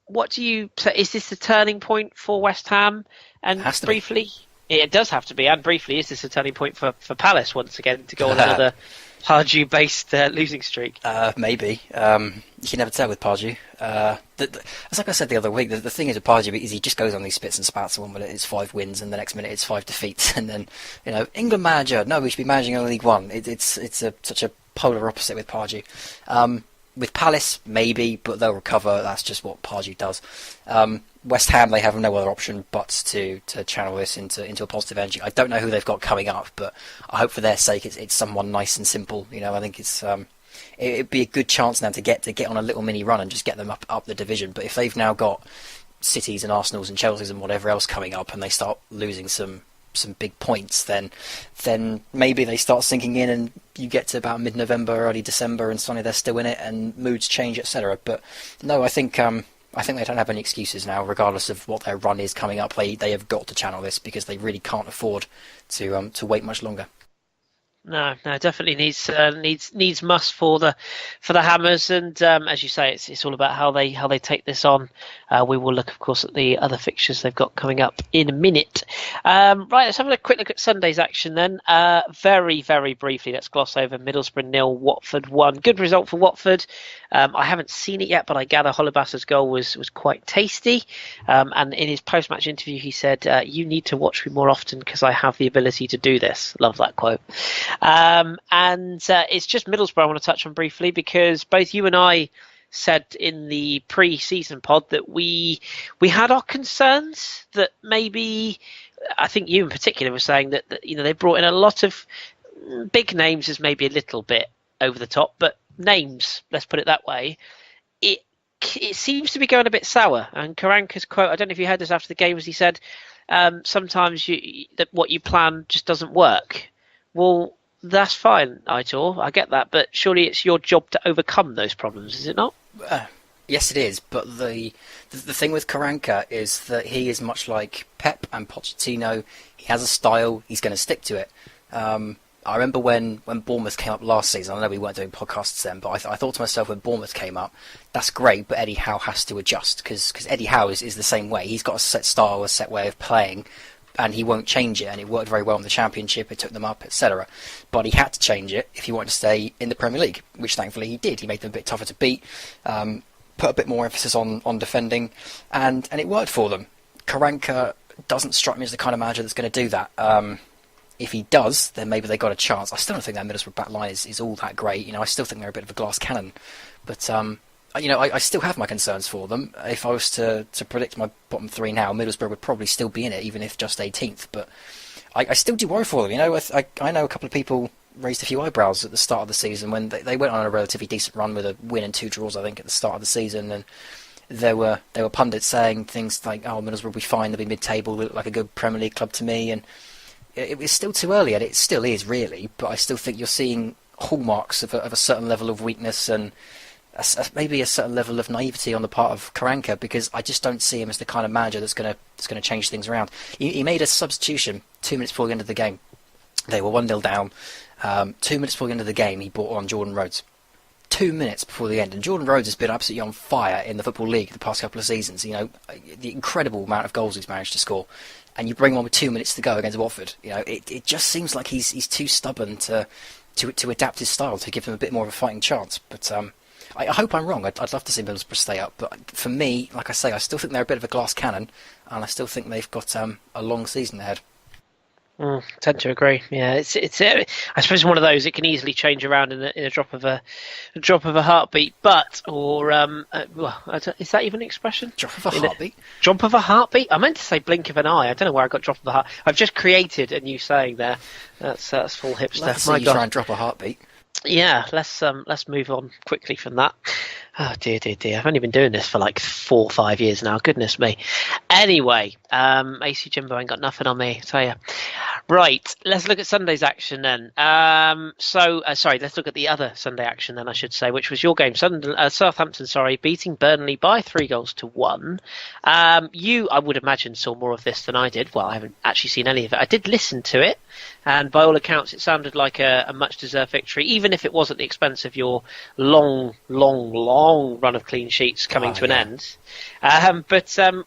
what do you say? Is this a turning point for West Ham? And briefly, it does have to be. And briefly, is this a turning point for Palace once again to go on another Pardew-based losing streak? Maybe. You can never tell with Pardew. It's like I said the other week. The thing is with Pardew is he just goes on these spits and spats. 1 minute it's 5 wins, and the next minute it's 5 defeats. And then England manager. No, we should be managing only League One. It's such a polar opposite with Pardew. With Palace, maybe, but they'll recover. That's just what Pardew does. West Ham, they have no other option but to channel this into a positive energy. I don't know who they've got coming up, but I hope for their sake it's someone nice and simple. I think it'd be a good chance now to get on a little mini run and just get them up the division. But if they've now got Cities and Arsenals and Chelseas and whatever else coming up, and they start losing some big points, then maybe they start sinking in, and you get to about mid-November, early December, and suddenly they're still in it, and moods change, etc. But no, I think they don't have any excuses now, regardless of what their run is coming up. They have got to channel this, because they really can't afford to wait much longer. No, definitely needs must for the Hammers, and as you say, it's all about how they take this on. We will look, of course, at the other fixtures they've got coming up in a minute. Right, let's have a quick look at Sunday's action then. Very, very briefly, let's gloss over Middlesbrough 0, Watford 1. Good result for Watford. I haven't seen it yet, but I gather Holobas's goal was quite tasty. And in his post-match interview, he said, "You need to watch me more often because I have the ability to do this." Love that quote. And it's just Middlesbrough I want to touch on briefly, because both you and I said in the pre-season pod that we had our concerns that maybe, I think you in particular were saying that they brought in a lot of big names as maybe a little bit over the top, but names, let's put it that way. It seems to be going a bit sour. And Karanka's quote, I don't know if you heard this after the game, was he said, sometimes what you plan just doesn't work. Well, That's fine, Aitor. I get that, but surely it's your job to overcome those problems, is it not? Yes, it is. But the thing with Karanka is that he is much like Pep and Pochettino. He has a style. He's going to stick to it. I remember when Bournemouth came up last season. I know we weren't doing podcasts then, but I thought to myself when Bournemouth came up, that's great, but Eddie Howe has to adjust because Eddie Howe is the same way. He's got a set style, a set way of playing, and he won't change it. And it worked very well in the Championship. It took them up, etc. But he had to change it if he wanted to stay in the Premier League, which thankfully he did. He made them a bit tougher to beat, put a bit more emphasis on defending, and it worked for them. Karanka doesn't strike me as the kind of manager that's going to do that. If he does, then maybe they got a chance. I still don't think that Middlesbrough back line is all that great. I still think they're a bit of a glass cannon. But, I still have my concerns for them. If I was to predict my bottom three now, Middlesbrough would probably still be in it, even if just 18th. But I still do worry for them. I know a couple of people raised a few eyebrows at the start of the season when they went on a relatively decent run with a win and 2 draws, I think, at the start of the season. And there were pundits saying things like, "Oh, Middlesbrough will be fine. They'll be mid-table. They look like a good Premier League club to me." And it was still too early, and it still is really. But I still think you're seeing hallmarks of a certain level of weakness and maybe a certain level of naivety on the part of Karanka, because I just don't see him as the kind of manager that's going to change things around. He made a substitution 2 minutes before the end of the game. They were 1-0 down. 2 minutes before the end of the game, he brought on Jordan Rhodes. 2 minutes before the end, and Jordan Rhodes has been absolutely on fire in the Football League the past couple of seasons. The incredible amount of goals he's managed to score, and you bring him on with 2 minutes to go against Watford. It just seems like he's too stubborn to adapt his style to give him a bit more of a fighting chance. But I hope I'm wrong. I'd love to see Middlesbrough stay up, but for me, like I say, I still think they're a bit of a glass cannon, and I still think they've got a long season ahead. Tend to agree. Yeah, it's I suppose one of those it can easily change around in a drop of a heartbeat. Is that even an expression? Drop of a heartbeat. Drop of a heartbeat. I meant to say blink of an eye. I don't know where I got drop of a heart. I've just created a new saying there. That's full hipster. Let's see you try and drop a heartbeat. Yeah, let's move on quickly from that. Oh dear. I've only been doing this for like 4 or 5 years now. Goodness me. Anyway, AC Jimbo ain't got nothing on me, I tell you. Right, let's look at Sunday's action then. Let's look at the other Sunday action then, I should say, which was your game, Southampton, beating Burnley by 3-1. You, I would imagine, saw more of this than I did. Well, I haven't actually seen any of it. I did listen to it, and by all accounts, it sounded like a much-deserved victory, even if it was at the expense of your long run of clean sheets coming to an end. But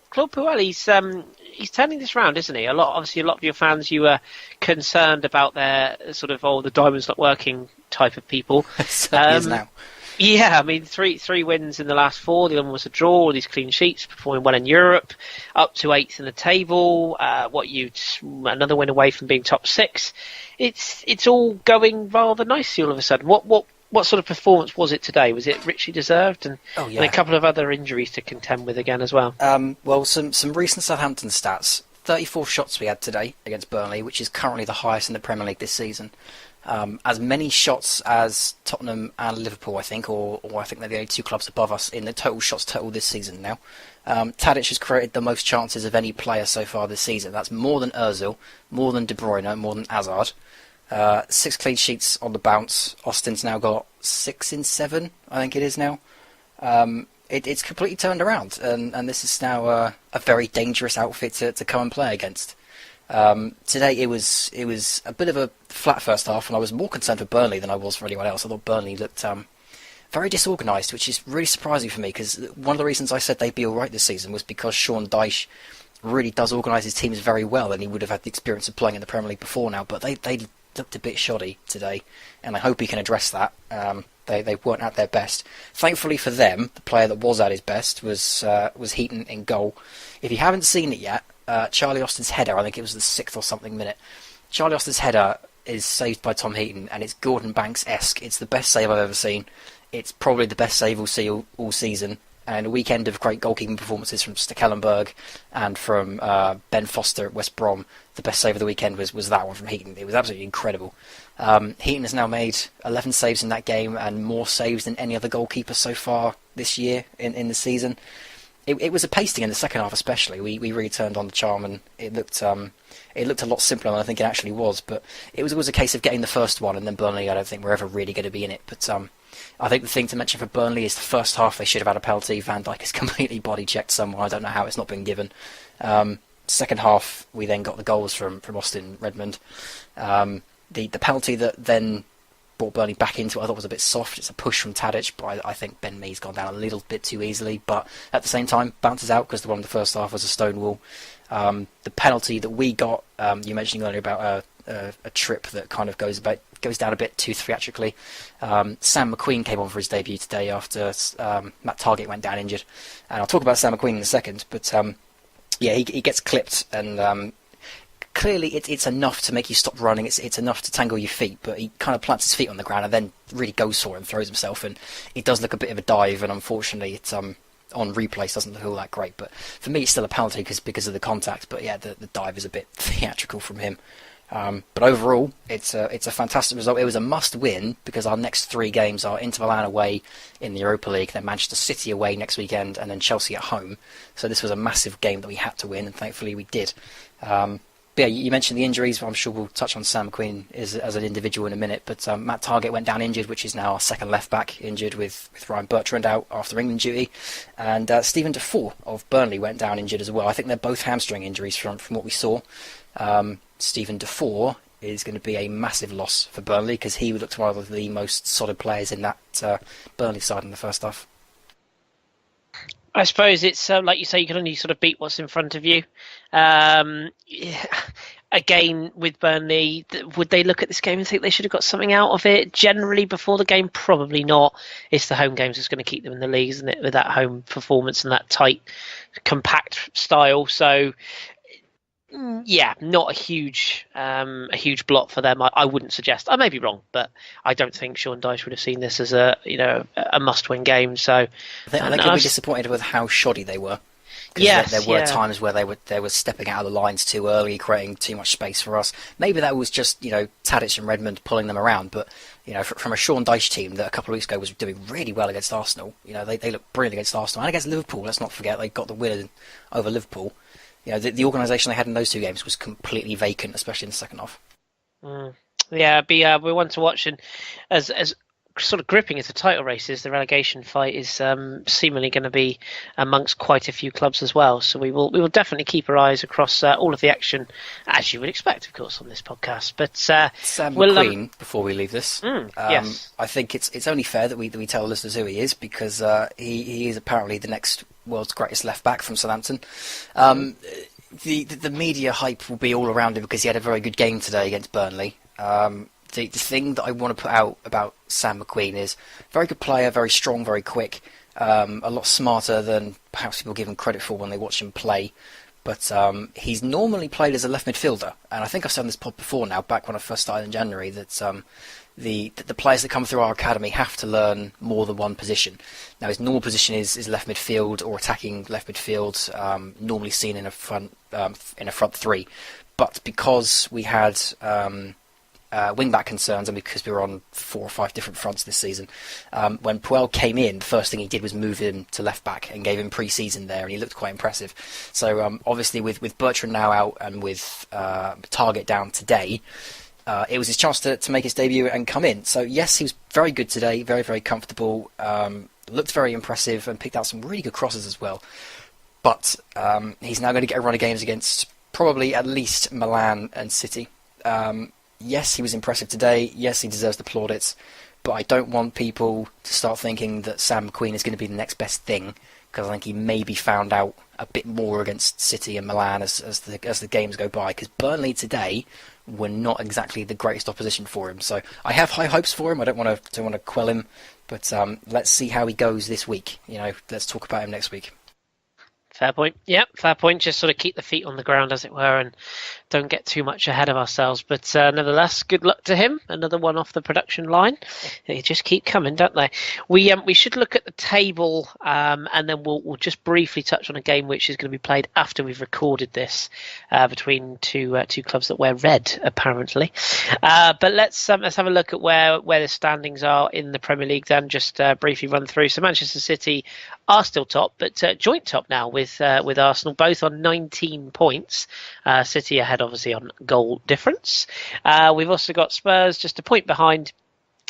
Claude Puel, he's turning this round, isn't he? A lot of your fans, you were concerned about their sort of the diamond's not working type of people. It certainly is now. Yeah, I mean, three wins in the last 4. The other one was a draw. All these clean sheets, performing well in Europe, up to 8th in the table. Another win away from being top 6. It's all going rather nicely all of a sudden. What sort of performance was it today? Was it richly deserved? And a couple of other injuries to contend with again as well. Well, some recent Southampton stats. 34 shots we had today against Burnley, which is currently the highest in the Premier League this season. As many shots as Tottenham and Liverpool, I think, or I think they're the only 2 clubs above us in the total shots total this season now. Tadic has created the most chances of any player so far this season. That's more than Ozil, more than De Bruyne, more than Hazard. 6 clean sheets on the bounce. Austin's now got 6 in 7, I think it is now. It's completely turned around, and this is now a very dangerous outfit to come and play against. Today it was a bit of a flat first half, and I was more concerned for Burnley than I was for anyone else. I thought Burnley looked very disorganised, which is really surprising for me, because one of the reasons I said they'd be alright this season was because Sean Dyche really does organise his teams very well, and he would have had the experience of playing in the Premier League before now, but they looked a bit shoddy today, and I hope he can address that. They weren't at their best. Thankfully for them, the player that was at his best was Heaton in goal. If you haven't seen it yet, Charlie Austin's header, I think it was the 6th or something minute, Charlie Austin's header is saved by Tom Heaton, and it's Gordon Banks-esque. It's the best save I've ever seen. It's probably the best save we'll see all season. And a weekend of great goalkeeping performances from Stekelenburg and from Ben Foster at West Brom. The best save of the weekend was that one from Heaton. It was absolutely incredible. Heaton has now made 11 saves in that game, and more saves than any other goalkeeper so far this year in the season. it was a pasting in the second half, especially. We really turned on the charm, and it looked a lot simpler than I think it actually was. But it was a case of getting the first one, and then Burnley, I don't think we're ever really going to be in it. But I think the thing to mention for Burnley is the first half they should have had a penalty. Van Dijk is completely body checked somewhere. I don't know how it's not been given. Second half, we then got the goals from Austin Redmond. The penalty that then brought Burnley back into it, I thought was a bit soft. It's a push from Tadic, but I think Ben Mee's gone down a little bit too easily. But at the same time, bounces out because the one in the first half was a stone wall. The penalty that we got, you mentioned earlier about a trip that kind of goes down a bit too theatrically. Sam McQueen came on for his debut today after Matt Targett went down injured, and I'll talk about Sam McQueen in a second. But yeah, he gets clipped, and clearly it's enough to make you stop running. It's enough to tangle your feet, but he kind of plants his feet on the ground and then really goes for it and throws himself, and it does look a bit of a dive, and unfortunately it's on replay doesn't look all that great. But for me, it's still a penalty because of the contact. But yeah, the dive is a bit theatrical from him. But overall, it's a fantastic result. It was a must-win because our next 3 games are Inter Milan away in the Europa League, then Manchester City away next weekend, and then Chelsea at home. So this was a massive game that we had to win, and thankfully we did. But yeah, you mentioned the injuries. I'm sure we'll touch on Sam McQueen as an individual in a minute. But Matt Targett went down injured, which is now our second left-back injured with Ryan Bertrand out after England duty. And Stephen Defoe of Burnley went down injured as well. I think they're both hamstring injuries from what we saw. Stephen Defoe is going to be a massive loss for Burnley because he looked one of the most solid players in that Burnley side in the first half. I suppose it's like you say, you can only sort of beat what's in front of you. Again, with Burnley, would they look at this game and think they should have got something out of it? Generally, before the game, probably not. It's the home games that's going to keep them in the league, isn't it? With that home performance and that tight, compact style. So, yeah, not a huge blot for them. I wouldn't suggest. I may be wrong, but I don't think Sean Dyche would have seen this as a must-win game. So I think he'll be disappointed with how shoddy they were. Yes, there were times where they were stepping out of the lines too early, creating too much space for us. Maybe that was just Tadic and Redmond pulling them around, but from a Sean Dyche team that a couple of weeks ago was doing really well against Arsenal. They looked brilliant against Arsenal and against Liverpool. Let's not forget they got the win over Liverpool. The organisation they had in those 2 games was completely vacant, especially in the second half. Yeah, we're one to watch, and as sort of gripping as the title race is, the relegation fight is seemingly going to be amongst quite a few clubs as well. So we will definitely keep our eyes across all of the action, as you would expect, of course, on this podcast. But Sam McQueen, before we leave this, yes. I think it's only fair that we tell listeners who he is because he is apparently the next world's greatest left back from Southampton. The media hype will be all around him because he had a very good game today against Burnley. The thing that I want to put out about Sam McQueen is very good player, very strong, very quick, a lot smarter than perhaps people give him credit for when they watch him play. But he's normally played as a left midfielder, and I think I've said on this pod before now, back when I first started in January, that the players that come through our academy have to learn more than one position. Now his normal position is left midfield or attacking left midfield, normally seen in a front 3. But because we had wing-back concerns, and because we were on 4 or 5 different fronts this season, when Puel came in, the first thing he did was move him to left-back and gave him pre-season there, and he looked quite impressive. So obviously with Bertrand now out and with Targett down today, it was his chance to make his debut and come in. So yes, he was very good today, very, very comfortable, looked very impressive and picked out some really good crosses as well. But he's now going to get a run of games against probably at least Milan and City. Yes, he was impressive today. Yes, he deserves the plaudits. But I don't want people to start thinking that Sam McQueen is going to be the next best thing, because I think he may be found out a bit more against City and Milan as the games go by. Because Burnley today were not exactly the greatest opposition for him. So I have high hopes for him. I don't want to quell him. But let's see how he goes this week. Let's talk about him next week. Fair point. Yeah, fair point. Just sort of keep the feet on the ground, as it were, and don't get too much ahead of ourselves. But nevertheless, good luck to him. Another one off the production line. They just keep coming, don't they? We should look at the table, and then we'll just briefly touch on a game which is going to be played after we've recorded this, between two clubs that wear red, apparently. But let's have a look at where the standings are in the Premier League. Then just briefly run through. So Manchester City are still top, but joint top now with Arsenal, both on 19 points. City ahead, obviously, on goal difference. We've also got Spurs just a point behind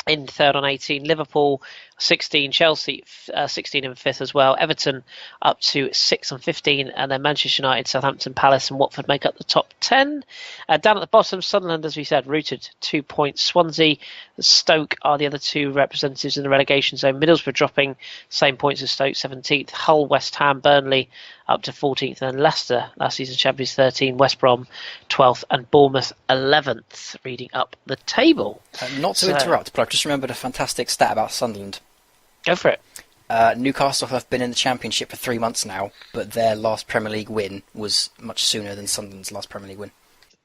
in third on 18, Liverpool 16, Chelsea 16 and fifth as well, Everton up to 6 and 15, and then Manchester United, Southampton, Palace and Watford make up the top 10. Down at the bottom, Sunderland, as we said, rooted 2 points. Swansea, Stoke are the other two representatives in the relegation zone. Middlesbrough dropping same points as Stoke, 17th. Hull, West Ham, Burnley up to 14th, and Leicester, last season champions, 13, West Brom 12th, and Bournemouth 11th, reading up the table. Not to interrupt, but I've just remembered a fantastic stat about Sunderland. Go for it. Newcastle have been in the Championship for 3 months now, but their last Premier League win was much sooner than Sunderland's last Premier League win.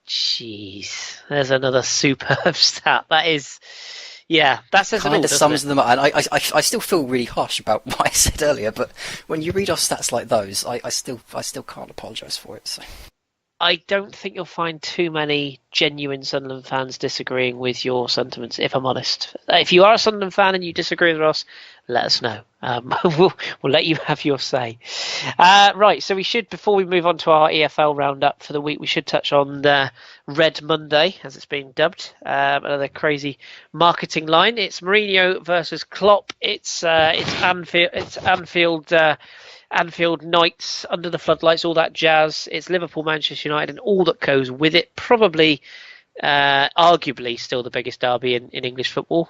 Jeez, there's another superb stat. That is... Yeah, that says it all, kind of sums doesn't it? them up. And I still feel really harsh about what I said earlier, but when you read off stats like those, I still can't apologise for it. So. I don't think you'll find too many genuine Sunderland fans disagreeing with your sentiments, if I'm honest. If you are a Sunderland fan and you disagree with us, let us know. We'll let you have your say. Right, so we should, before we move on to our EFL roundup for the week, we should touch on the Red Monday, as it's been dubbed. Another crazy marketing line. It's Mourinho versus Klopp. It's Anfield. It's Anfield nights under the floodlights, all that jazz. It's Liverpool, Manchester United, and all that goes with it. Probably, arguably, still the biggest derby in English football.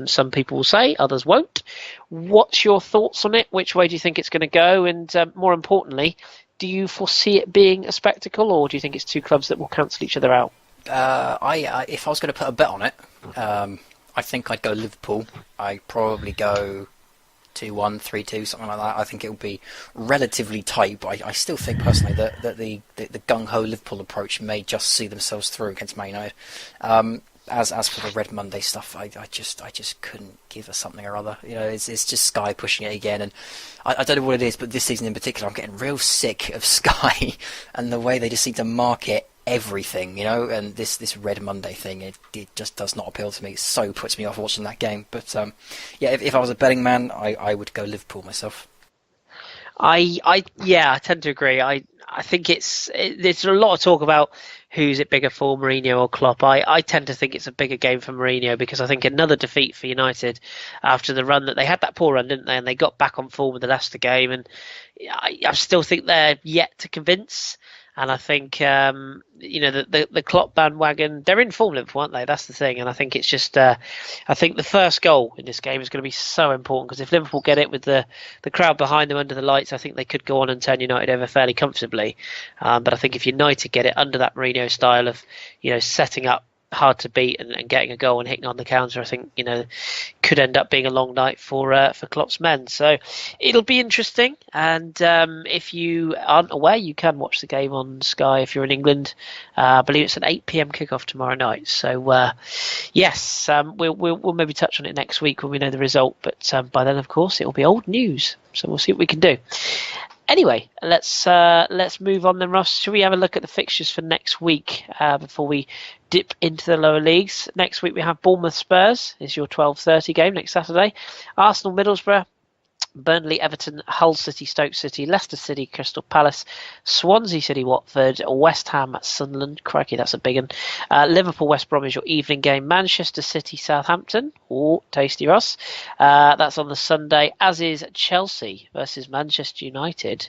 Some people will say, others won't. What's your thoughts on it? Which way do you think it's going to go? And more importantly, do you foresee it being a spectacle, or do you think it's two clubs that will cancel each other out? If I was going to put a bet on it, I think I'd go Liverpool. I'd probably go 2-1, 3-2, something like that. I think it will be relatively tight, but I still think personally that the gung-ho Liverpool approach may just see themselves through against Man United. As for the Red Monday stuff, I just couldn't give us something or other. You know, it's just Sky pushing it again, and I don't know what it is, but this season in particular, I'm getting real sick of Sky and the way they just seem to market everything, you know, and this Red Monday thing, it just does not appeal to me. It so puts me off watching that game. But yeah, if I was a betting man, I would go Liverpool myself. I tend to agree. I think there's a lot of talk about who's it bigger for, Mourinho or Klopp. I tend to think it's a bigger game for Mourinho, because I think another defeat for United after the run that they had, that poor run, didn't they? And they got back on form with the Leicester game, and I still think they're yet to convince. And I think, the Klopp bandwagon, they're in form, Liverpool, aren't they? That's the thing. And I think it's just, I think the first goal in this game is going to be so important, because if Liverpool get it with the crowd behind them under the lights, I think they could go on and turn United over fairly comfortably. But I think if United get it under that Mourinho style of, setting up hard to beat and getting a goal and hitting on the counter, I think could end up being a long night for Klopp's men. So it'll be interesting. And if you aren't aware, you can watch the game on Sky if you're in England. I believe it's an 8 p.m. kickoff tomorrow night. So yes, we'll maybe touch on it next week when we know the result. But by then, of course, it'll be old news. So we'll see what we can do. Anyway, let's move on then, Ross. Should we have a look at the fixtures for next week before we dip into the lower leagues? Next week we have Bournemouth Spurs, is your 12:30 game next Saturday. Arsenal Middlesbrough, Burnley Everton, Hull City Stoke City, Leicester City Crystal Palace, Swansea City Watford, West Ham Sunderland. Crikey, that's a big one. Liverpool West Brom is your evening game. Manchester City Southampton. Oh, tasty, Ross. That's on the Sunday, as is Chelsea versus Manchester United.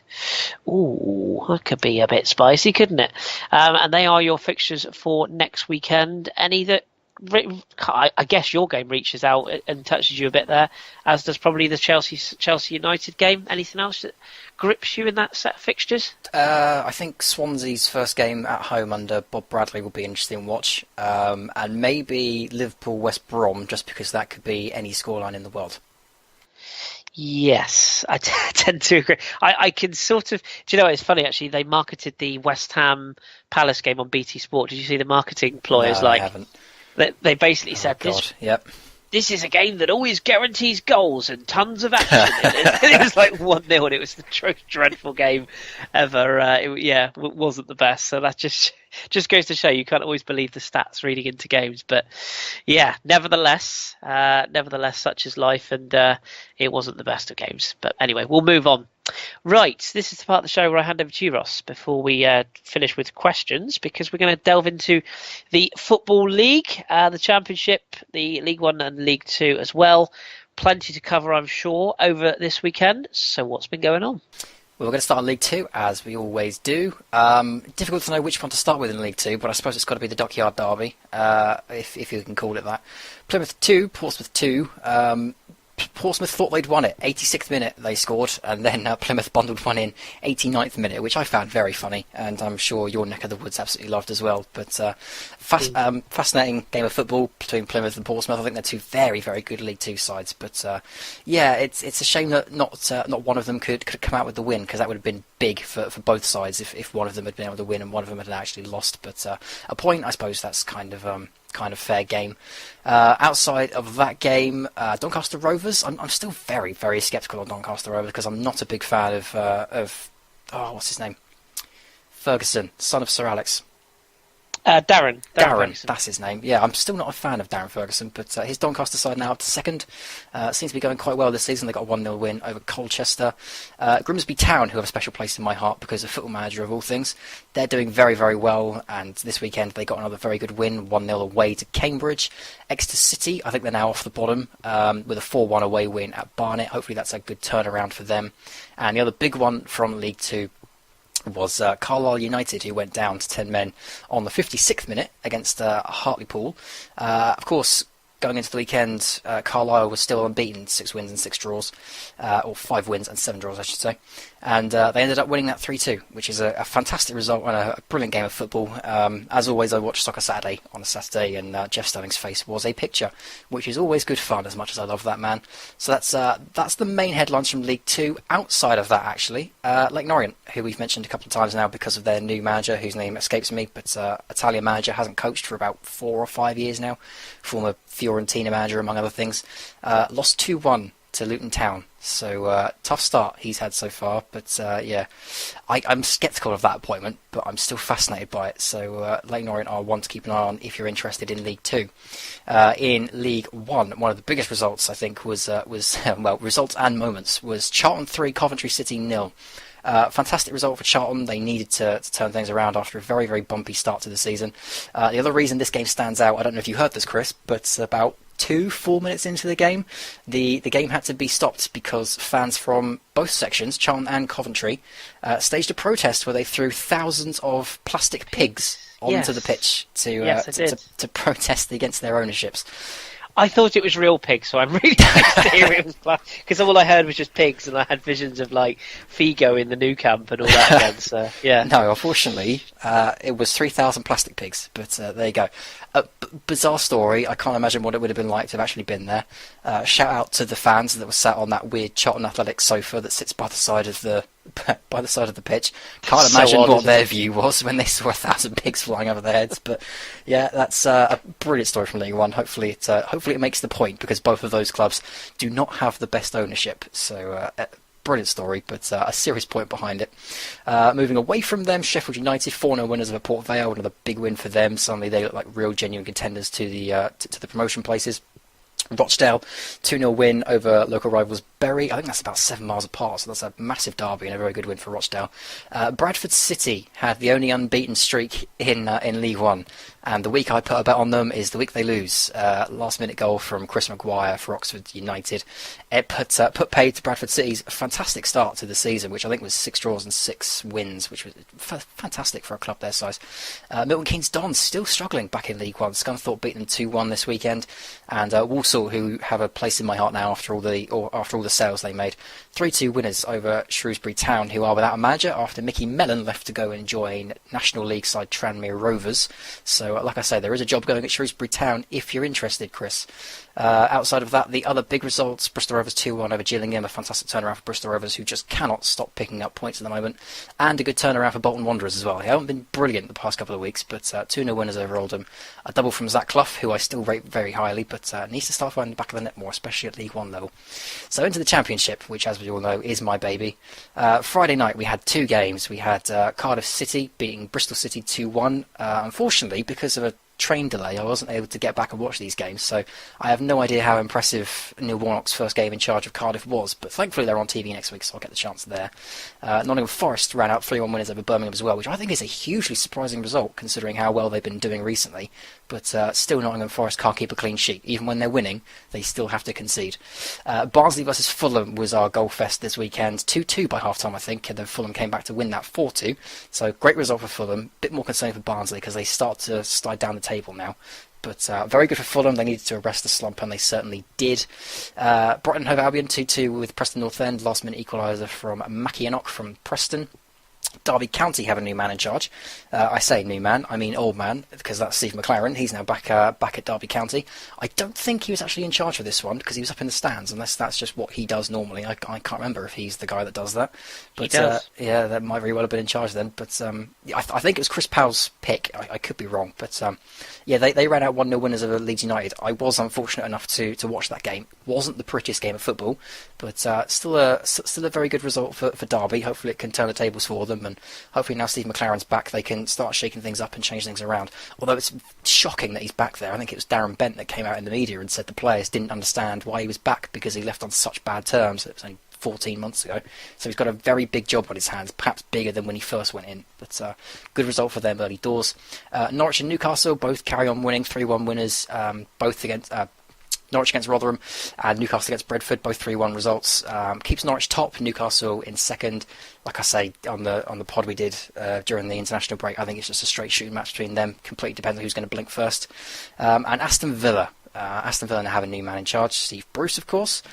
Ooh, that could be a bit spicy, couldn't it? And they are your fixtures for next weekend. Any that, I guess your game reaches out and touches you a bit there, as does probably the Chelsea United game. Anything else that grips you in that set of fixtures? I think Swansea's first game at home under Bob Bradley will be interesting to watch, and maybe Liverpool West Brom, just because that could be any scoreline in the world. Yes, I tend to agree. I can sort of... Do you know what? It's funny, actually. They marketed the West Ham Palace game on BT Sport. Did you see the marketing ploy? No, I haven't. They basically said this. Yep. this is a game that always guarantees goals and tons of action. It was like 1-0, and it was the most dreadful game ever. It wasn't the best. So that just goes to show you can't always believe the stats reading into games. But yeah, nevertheless, such is life, and it wasn't the best of games. But anyway, we'll move on. Right, this is the part of the show where I hand over to you, Ross, before we finish with questions, because we're going to delve into the Football League, the Championship, the League One and League Two as well. Plenty to cover, I'm sure, over this weekend. So what's been going on? Well, we're going to start in League Two, as we always do. Difficult to know which one to start with in League Two, but I suppose it's got to be the Dockyard Derby, if you can call it that. Plymouth 2, Portsmouth 2. Portsmouth thought they'd won it. 86th minute they scored, and then Plymouth bundled one in 89th minute, which I found very funny, and I'm sure your neck of the woods absolutely loved as well. But fascinating game of football between Plymouth and Portsmouth. I think they're two very, very good League Two sides. But it's a shame that not one of them could come out with the win, because that would have been big for both sides if one of them had been able to win and one of them had actually lost. But a point, I suppose, that's kind of fair game. Outside of that game, Doncaster Rovers. I'm still very, very sceptical on Doncaster Rovers, because I'm not a big fan of what's his name? Ferguson, son of Sir Alex. Darren, that's his name. Yeah, I'm still not a fan of Darren Ferguson, but his Doncaster side now up to second. Seems to be going quite well this season. They got a 1-0 win over Colchester. Grimsby Town, who have a special place in my heart because of Football Manager of all things, they're doing very, very well, and this weekend they got another very good win, 1-0 away to Cambridge. Exeter City, I think they're now off the bottom, with a 4-1 away win at Barnet. Hopefully that's a good turnaround for them. And the other big one from League Two was Carlisle United, who went down to 10 men on the 56th minute against Hartlepool. Of course, going into the weekend, Carlisle was still unbeaten, 6 wins and 6 draws, or 5 wins and 7 draws, I should say. And they ended up winning that 3-2, which is a fantastic result and a brilliant game of football. As always, I watched Soccer Saturday on a Saturday, and Jeff Sterling's face was a picture, which is always good fun, as much as I love that man. So that's the main headlines from League Two. Outside of that, actually, Lake Orient, who we've mentioned a couple of times now because of their new manager, whose name escapes me, but Italian manager, hasn't coached for about 4 or 5 years now. Former Fiorentina manager, among other things. Lost 2-1 to Luton Town. So tough start he's had so far, but I'm sceptical of that appointment, but I'm still fascinated by it. So Leyton Orient are one to keep an eye on if you're interested in League Two. In League One, one of the biggest results I think was results and moments was Charlton 3, Coventry City 0. Fantastic result for Charlton. They needed to turn things around after a very, very bumpy start to the season. The other reason this game stands out, I don't know if you heard this, Kris, but about 4 minutes into the game, the game had to be stopped because fans from both sections, Charlton and Coventry, staged a protest where they threw thousands of plastic pigs onto the pitch to protest against their ownerships. I thought it was real pigs, so I'm really pleased to hear it was because all I heard was just pigs, and I had visions of like Figo in the new camp and all that again. So yeah, no, unfortunately, it was 3,000 plastic pigs. But there you go. Bizarre story. I can't imagine what it would have been like to have actually been there. Shout out to the fans that were sat on that weird Charlton Athletics sofa that sits by the side of the pitch. Can't imagine what their view was when they saw 1,000 pigs flying over their heads. But yeah, that's a brilliant story from League One. Hopefully it makes the point, because both of those clubs do not have the best ownership. So brilliant story, but a serious point behind it. Moving away from them, Sheffield United 4-0 winners of Port Vale, another big win for them. Suddenly they look like real genuine contenders to the promotion places. Rochdale 2-0 win over local rivals Bury. I think that's about 7 miles apart, so that's a massive derby and a very good win for Rochdale. Bradford City had the only unbeaten streak in League One, and the week I put a bet on them is the week they lose. Last minute goal from Chris Maguire for Oxford United. It put paid to Bradford City's fantastic start to the season, which I think was 6 draws and 6 wins, which was fantastic for a club their size. Milton Keynes Dons still struggling back in League One. Scunthorpe beat them 2-1 this weekend, and Walsall, who have a place in my heart now after all the sales they made, 3-2 winners over Shrewsbury Town, who are without a manager after Mickey Mellon left to go and join National League side Tranmere Rovers. So, like I say, there is a job going at Shrewsbury Town if you're interested, Kris. Outside of that, the other big results, Bristol Rovers 2-1 over Gillingham, a fantastic turnaround for Bristol Rovers, who just cannot stop picking up points at the moment, and a good turnaround for Bolton Wanderers as well. They haven't been brilliant the past couple of weeks, but 2-0 winners over Oldham. A double from Zach Clough, who I still rate very highly, but needs to start start finding the back of the net more, especially at League One level. So into the Championship, which, as we all know, is my baby. Friday night we had 2 games. We had Cardiff City beating Bristol City 2-1. Unfortunately, because of a train delay, I wasn't able to get back and watch these games, so I have no idea how impressive Neil Warnock's first game in charge of Cardiff was, but thankfully they're on TV next week, so I'll get the chance there. Nottingham Forest ran out 3-1 winners over Birmingham as well, which I think is a hugely surprising result considering how well they've been doing recently, but still Nottingham Forest can't keep a clean sheet. Even when they're winning, they still have to concede. Barnsley versus Fulham was our goal fest this weekend, 2-2 by half-time I think, and then Fulham came back to win that 4-2, so great result for Fulham, bit more concerning for Barnsley because they start to slide down the table now. But very good for Fulham. They needed to arrest the slump, and they certainly did. Brighton Hove Albion 2-2 with Preston North End. Last minute equaliser from Mackie Enoch from Preston. Derby County have a new man in charge. I say new man, I mean old man, because that's Steve McLaren. He's now back at Derby County. I don't think he was actually in charge of this one, because he was up in the stands, unless that's just what he does normally. I can't remember if he's the guy that does that. But, he does. Yeah, that might very well have been in charge then. But I think it was Chris Powell's pick. I could be wrong. But yeah, they ran out 1-0 winners over Leeds United. I was unfortunate enough to watch that game. Wasn't the prettiest game of football, but still a very good result for Derby. Hopefully it can turn the tables for them, and hopefully now Steve McLaren's back, they can start shaking things up and change things around. Although it's shocking that he's back there. I think it was Darren Bent that came out in the media and said the players didn't understand why he was back because he left on such bad terms. It was only 14 months ago. So he's got a very big job on his hands, perhaps bigger than when he first went in. But good result for them early doors. Norwich and Newcastle both carry on winning, 3-1 winners, both against Norwich against Rotherham and Newcastle against Brentford, both 3-1 results. Keeps Norwich top, Newcastle in second. Like I say on the pod we did during the international break, I think it's just a straight shooting match between them. Completely depends on who's going to blink first. And Aston Villa. Aston Villa now have a new man in charge, Steve Bruce, of course.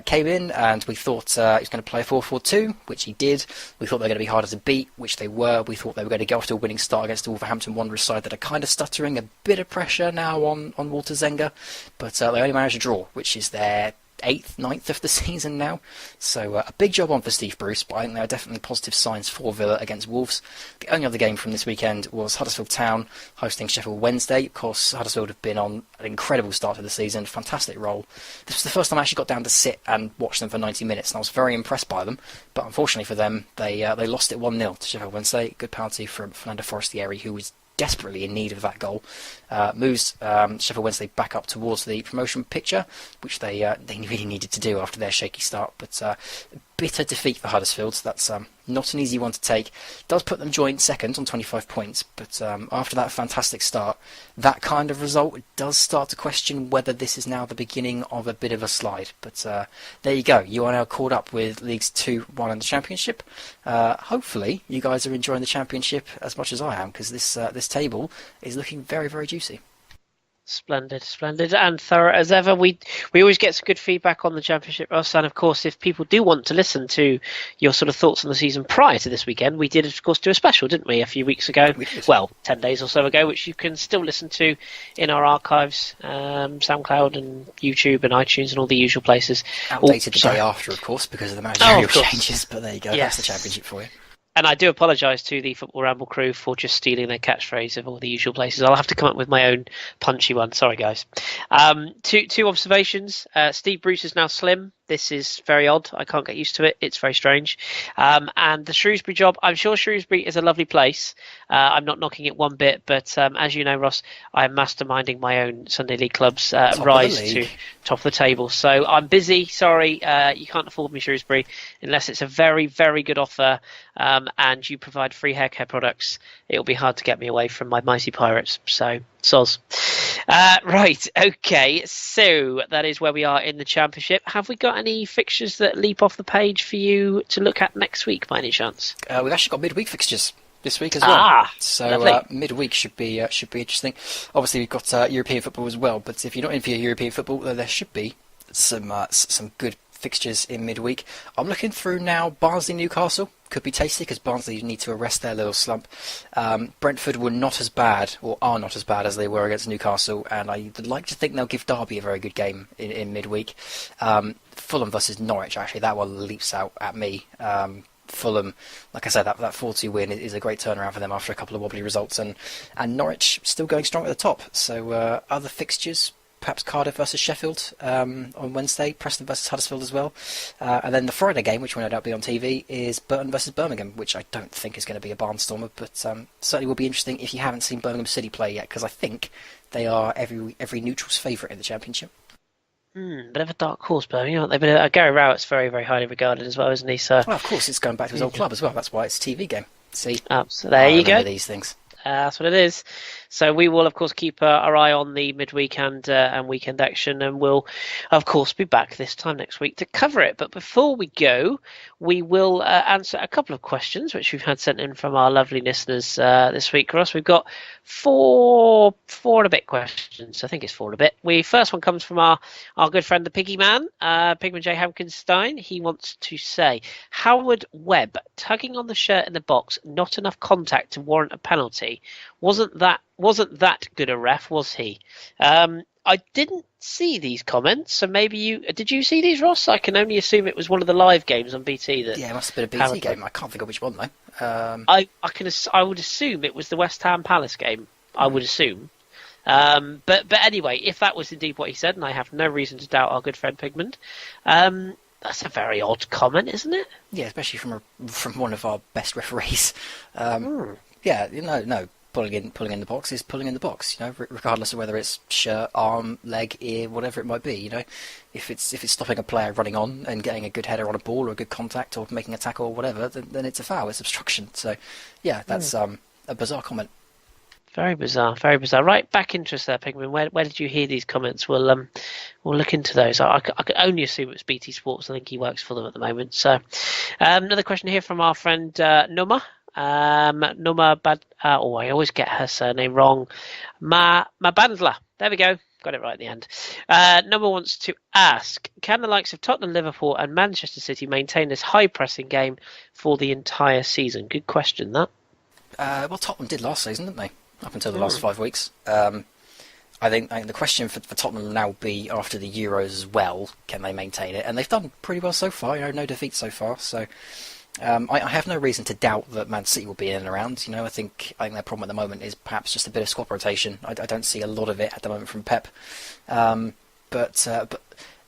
Came in and we thought he was going to play 4-4-2, which he did. We thought they were going to be harder to beat, which they were. We thought they were going to get off to a winning start against the Wolverhampton Wanderers side that are kind of stuttering. A bit of pressure now on Walter Zenga, but they only managed a draw, which is their 8th, 9th of the season now. So a big job on for Steve Bruce, but I think there are definitely positive signs for Villa against Wolves. The only other game from this weekend was Huddersfield Town hosting Sheffield Wednesday. Of course, Huddersfield have been on an incredible start to the season, fantastic role. This was the first time I actually got down to sit and watch them for 90 minutes, and I was very impressed by them. But unfortunately for them, they lost it 1-0 to Sheffield Wednesday. Good penalty from Fernando Forestieri, who was desperately in need of that goal. Moves Sheffield Wednesday back up towards the promotion picture, which they really needed to do after their shaky start. But bitter defeat for Huddersfield. So that's not an easy one to take. Does put them joint second on 25 points, but after that fantastic start, that kind of result does start to question whether this is now the beginning of a bit of a slide. But there you go. You are now caught up with Leagues 2, 1 and the Championship. Hopefully you guys are enjoying the Championship as much as I am, because this table is looking very, very juicy. Splendid, and thorough as ever. We always get some good feedback on the Championship, Ross, and of course, if people do want to listen to your sort of thoughts on the season prior to this weekend, we did, of course, do a special, didn't we, a few weeks ago? Well, 10 days or so ago, which you can still listen to in our archives, SoundCloud and YouTube and iTunes and all the usual places. Outdated the day after, of course, because of the managerial changes, but there you go, yes. That's the Championship for you. And I do apologise to the Football Ramble crew for just stealing their catchphrase of all the usual places. I'll have to come up with my own punchy one. Sorry, guys. Two observations. Steve Bruce is now slim. This is very odd. I can't get used to it. It's very strange. And the Shrewsbury job, I'm sure Shrewsbury is a lovely place. I'm not knocking it one bit, but as you know, Ross, I'm masterminding my own Sunday League club's rise to top of the table. So I'm busy. Sorry, you can't afford me, Shrewsbury, unless it's a very, very good offer and you provide free hair care products. It'll be hard to get me away from my mighty Pirates. So, soz. Right, okay, so that is where we are in the Championship. Have we got any fixtures that leap off the page for you to look at next week, by any chance? We've actually got midweek fixtures this week as well. So midweek should be interesting. Obviously, we've got European football as well, but if you're not in for your European football, there should be some good fixtures in midweek. I'm looking through now. Barnsley Newcastle could be tasty because Barnsley need to arrest their little slump. Brentford were not as bad, or are not as bad as they were against Newcastle, and I'd like to think they'll give Derby a very good game in midweek. Fulham versus Norwich, actually, that one leaps out at me. Fulham, like I said, that 4-2 win is a great turnaround for them after a couple of wobbly results, and Norwich still going strong at the top. So other fixtures, perhaps Cardiff versus Sheffield on Wednesday, Preston versus Huddersfield as well. And then the Friday game, which will no doubt be on TV, is Burton versus Birmingham, which I don't think is going to be a barnstormer, but certainly will be interesting if you haven't seen Birmingham City play yet, because I think they are every neutral's favourite in the Championship. Bit of a dark horse, Birmingham, aren't they? But Gary Rowett's very, very highly regarded as well, isn't he? So, well, of course, it's going back to his old club as well. That's why it's a TV game. See, so there you go. These things. That's what it is. So we will, of course, keep our eye on the midweek and weekend action, and we'll, of course, be back this time next week to cover it. But before we go, we will answer a couple of questions which we've had sent in from our lovely listeners this week, Ross. We've got four and a bit questions. I think it's 4 and a bit. First one comes from our good friend, the Piggy Man, Pigman J. Hankenstein. He wants to say, Howard Webb tugging on the shirt in the box, not enough contact to warrant a penalty. Wasn't that good a ref, was he? I didn't see these comments, so maybe did you see these, Ross? I can only assume it was one of the live games on BT. It must have been a BT game. I can't think of which one though. I would assume it was the West Ham Palace game. I would assume. But anyway, if that was indeed what he said, and I have no reason to doubt our good friend Pigment, that's a very odd comment, isn't it? Yeah, especially from one of our best referees. Yeah, no. Pulling in the box is pulling in the box, regardless of whether it's shirt, arm, leg, ear, whatever it might be, If it's stopping a player running on and getting a good header on a ball or a good contact or making a tackle or whatever, then it's a foul, it's obstruction. So, yeah, that's a bizarre comment. Very bizarre, very bizarre. Right, back interest there, Pigman. Where did you hear these comments? We'll look into those. I could only assume it's BT Sports. I think he works for them at the moment. So, another question here from our friend Numa. I always get her surname wrong. Mabandla. There we go. Got it right at the end. Number wants to ask, can the likes of Tottenham, Liverpool and Manchester City maintain this high pressing game for the entire season? Good question, that. Well, Tottenham did last season, didn't they? Up until the last 5 weeks. I think the question for Tottenham will now be, after the Euros as well, can they maintain it? And they've done pretty well so far, no defeats so far, so... I have no reason to doubt that Man City will be in and around. I think their problem at the moment is perhaps just a bit of squad rotation. I don't see a lot of it at the moment from Pep. But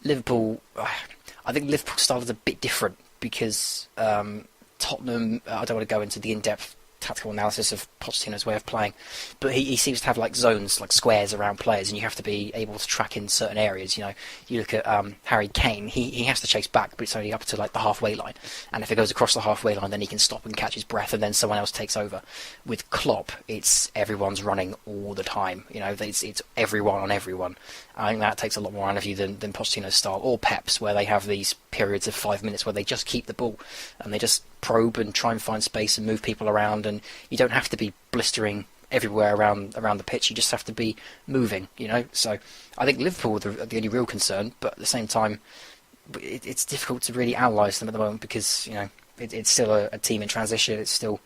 Liverpool, I think Liverpool's style is a bit different because Tottenham, I don't want to go into the in-depth tactical analysis of Pochettino's way of playing, but he seems to have like zones, like squares around players, and you have to be able to track in certain areas. You look at Harry Kane, he has to chase back, but it's only up to like the halfway line, and if it goes across the halfway line, then he can stop and catch his breath, and then someone else takes over. With Klopp, it's everyone's running all the time. It's everyone on everyone. I think that takes a lot more out of you than Pochettino's style or Pep's, where they have these periods of 5 minutes where they just keep the ball and they just probe and try and find space and move people around, and you don't have to be blistering everywhere around the pitch. You just have to be moving, So I think Liverpool are the only real concern, but at the same time, it's difficult to really analyse them at the moment because it's still a team in transition. It's still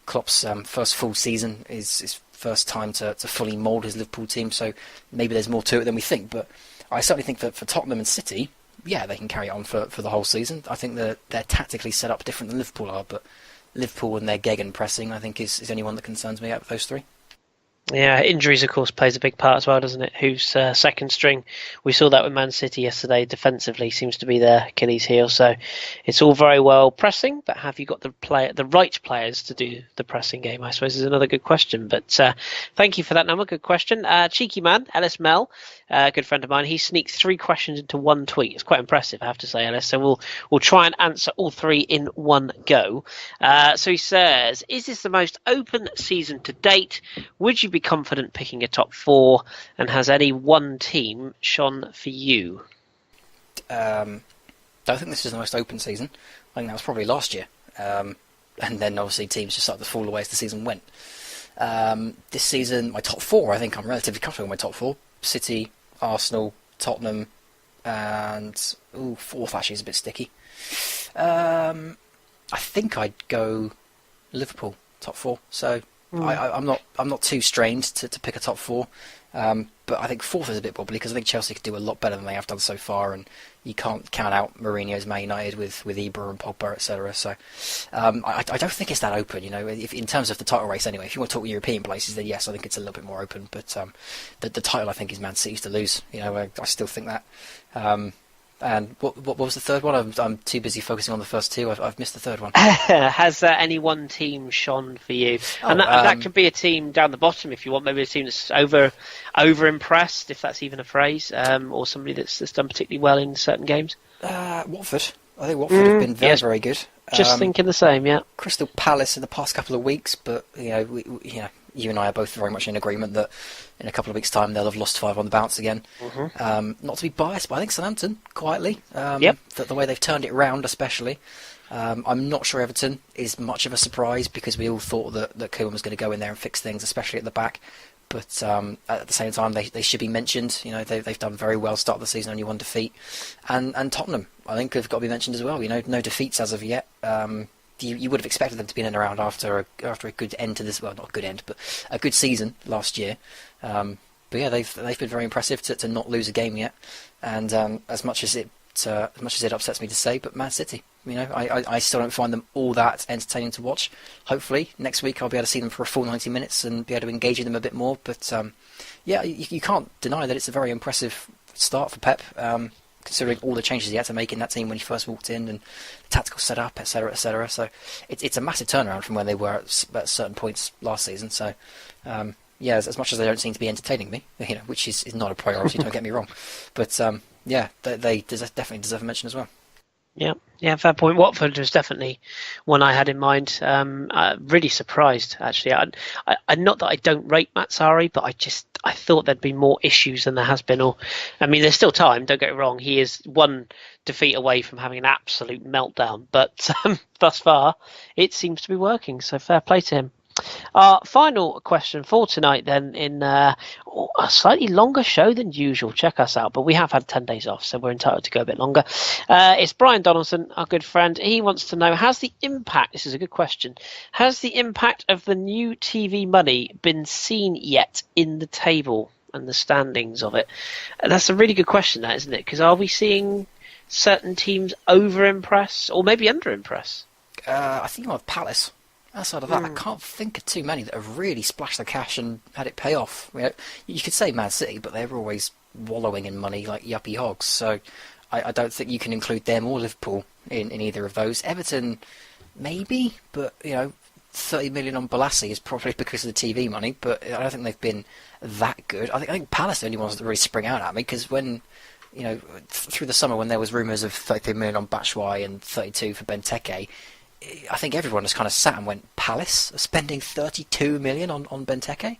Klopp's first full season, his first time to fully mould his Liverpool team. So maybe there's more to it than we think. But I certainly think that for Tottenham and City, yeah, they can carry it on for the whole season. I think they're tactically set up different than Liverpool are, but Liverpool and their Gegen pressing, I think, is the only one that concerns me out of those three. Yeah, injuries, of course, plays a big part as well, doesn't it? Who's second string? We saw that with Man City yesterday. Defensively seems to be their Achilles heel. So it's all very well pressing, but have you got the right players to do the pressing game, I suppose, is another good question. But thank you for that number. Good question. Cheeky man, Ellis Mel, a good friend of mine, he sneaked 3 questions into one tweet. It's quite impressive, I have to say, Ellis. So we'll try and answer all 3 in one go. So he says, is this the most open season to date? Would you be confident picking a top 4, and has any one team shone for you? I don't think this is the most open season. I think that was probably last year, and then obviously teams just started to fall away as the season went. This season, my top 4, I think I'm relatively comfortable with my top 4: City, Arsenal, Tottenham, and 4th actually is a bit sticky. I think I'd go Liverpool top 4. So I'm not too strained to pick a top four. But I think fourth is a bit wobbly because I think Chelsea could do a lot better than they have done so far, and you can't count out Mourinho's Man United with Ibra and Pogba, etc. So I don't think it's that open. If, in terms of the title race anyway. If you want to talk European places, then yes, I think it's a little bit more open. But the title, I think, is Man City's to lose. I still think that. And what was the third one? I'm too busy focusing on the first two. I've missed the third one. Has any one team shone for you? And that could be a team down the bottom if you want. Maybe a team that's over impressed, if that's even a phrase, or somebody that's done particularly well in certain games. Watford. I think Watford have been very, very good. Just thinking the same, yeah. Crystal Palace in the past couple of weeks, but you and I are both very much in agreement that in a couple of weeks' time they'll have lost 5 on the bounce again. Mm-hmm. Not to be biased, but I think Southampton, quietly, the way they've turned it around especially. I'm not sure Everton is much of a surprise because we all thought that Koeman was going to go in there and fix things, especially at the back. But at the same time, they should be mentioned. They've done very well start of the season, only 1 defeat. And Tottenham, I think, have got to be mentioned as well. No defeats as of yet. You would have expected them to be in and around after a good end to this. Well, not a good end, but a good season last year. But yeah, they've been very impressive to not lose a game yet. And as much as it upsets me to say, but Man City, I still don't find them all that entertaining to watch. Hopefully next week I'll be able to see them for a full 90 minutes and be able to engage in them a bit more. But you can't deny that it's a very impressive start for Pep. Considering all the changes he had to make in that team when he first walked in and the tactical setup, etc., etc. So it's a massive turnaround from where they were at certain points last season. So as much as they don't seem to be entertaining me, which is not a priority, don't get me wrong, but they definitely deserve a mention as well. Yeah, fair point. Watford was definitely one I had in mind. Really surprised, actually. I not that I don't rate Matsari, but I thought there'd be more issues than there has been. There's still time, don't get me wrong. He is 1 defeat away from having an absolute meltdown. But thus far, it seems to be working, so fair play to him. Our final question for tonight then, in a slightly longer show than usual. Check us out, but we have had 10 days off, so we're entitled to go a bit longer. It's Brian Donaldson, our good friend. He wants to know, this is a good question, has the impact of the new TV money been seen yet in the table and the standings of it? And that's a really good question, that, isn't it? Because are we seeing certain teams over-impress or maybe under-impress? I think you'll have Palace. Outside of that, I can't think of too many that have really splashed the cash and had it pay off. You could say Man City, but they're always wallowing in money like yuppie hogs. So I don't think you can include them or Liverpool in either of those. Everton, maybe, but 30 million on Balassi is probably because of the TV money. But I don't think they've been that good. I think Palace are the only ones that really spring out at me because when through the summer when there was rumours of 33 million on Batshuayi and 32 for Benteke. I think everyone just kind of sat and went, Palace are spending 32 million on Benteke?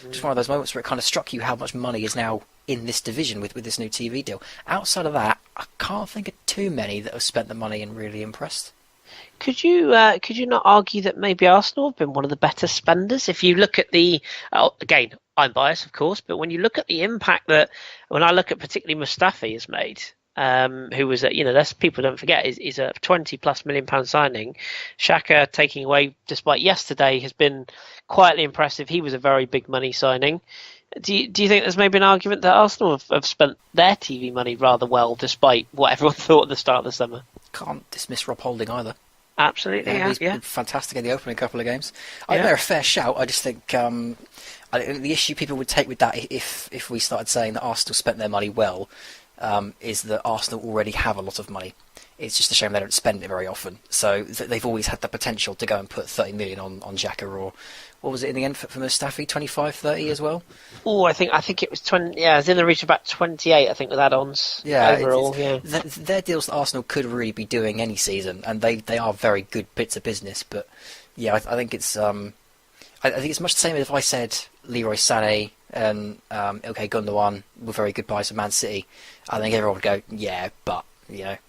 Just one of those moments where it kind of struck you how much money is now in this division with this new TV deal. Outside of that, I can't think of too many that have spent the money and really impressed. Could you not argue that maybe Arsenal have been one of the better spenders? If you look at again, I'm biased, of course, but when you look at the impact that, when I look at particularly Mustafi has made, who was that's people don't forget is a 20+ million pound signing. Xhaka taking away, despite yesterday, has been quietly impressive. He was a very big money signing. Do you think there's maybe an argument that Arsenal have spent their TV money rather well, despite what everyone thought at the start of the summer? Can't dismiss Rob Holding either. Absolutely, he's been fantastic in the opening couple of games. I think they're a fair shout. I just think I think the issue people would take with that if we started saying that Arsenal spent their money well. Is that Arsenal already have a lot of money. It's just a shame they don't spend it very often. So they've always had the potential to go and put 30 million on Xhaka, or what was it in the end for Mustafi, 25, 30 as well? Oh, I think it was 20. Yeah, it was in the region of about 28. I think with add-ons. Yeah, overall. They're deals that Arsenal could really be doing any season, and they are very good bits of business. But yeah, I think it's I think it's much the same as if I said Leroy Sané and Ilkay Gundogan were very good buys for Man City. I think everyone would go, yeah, but,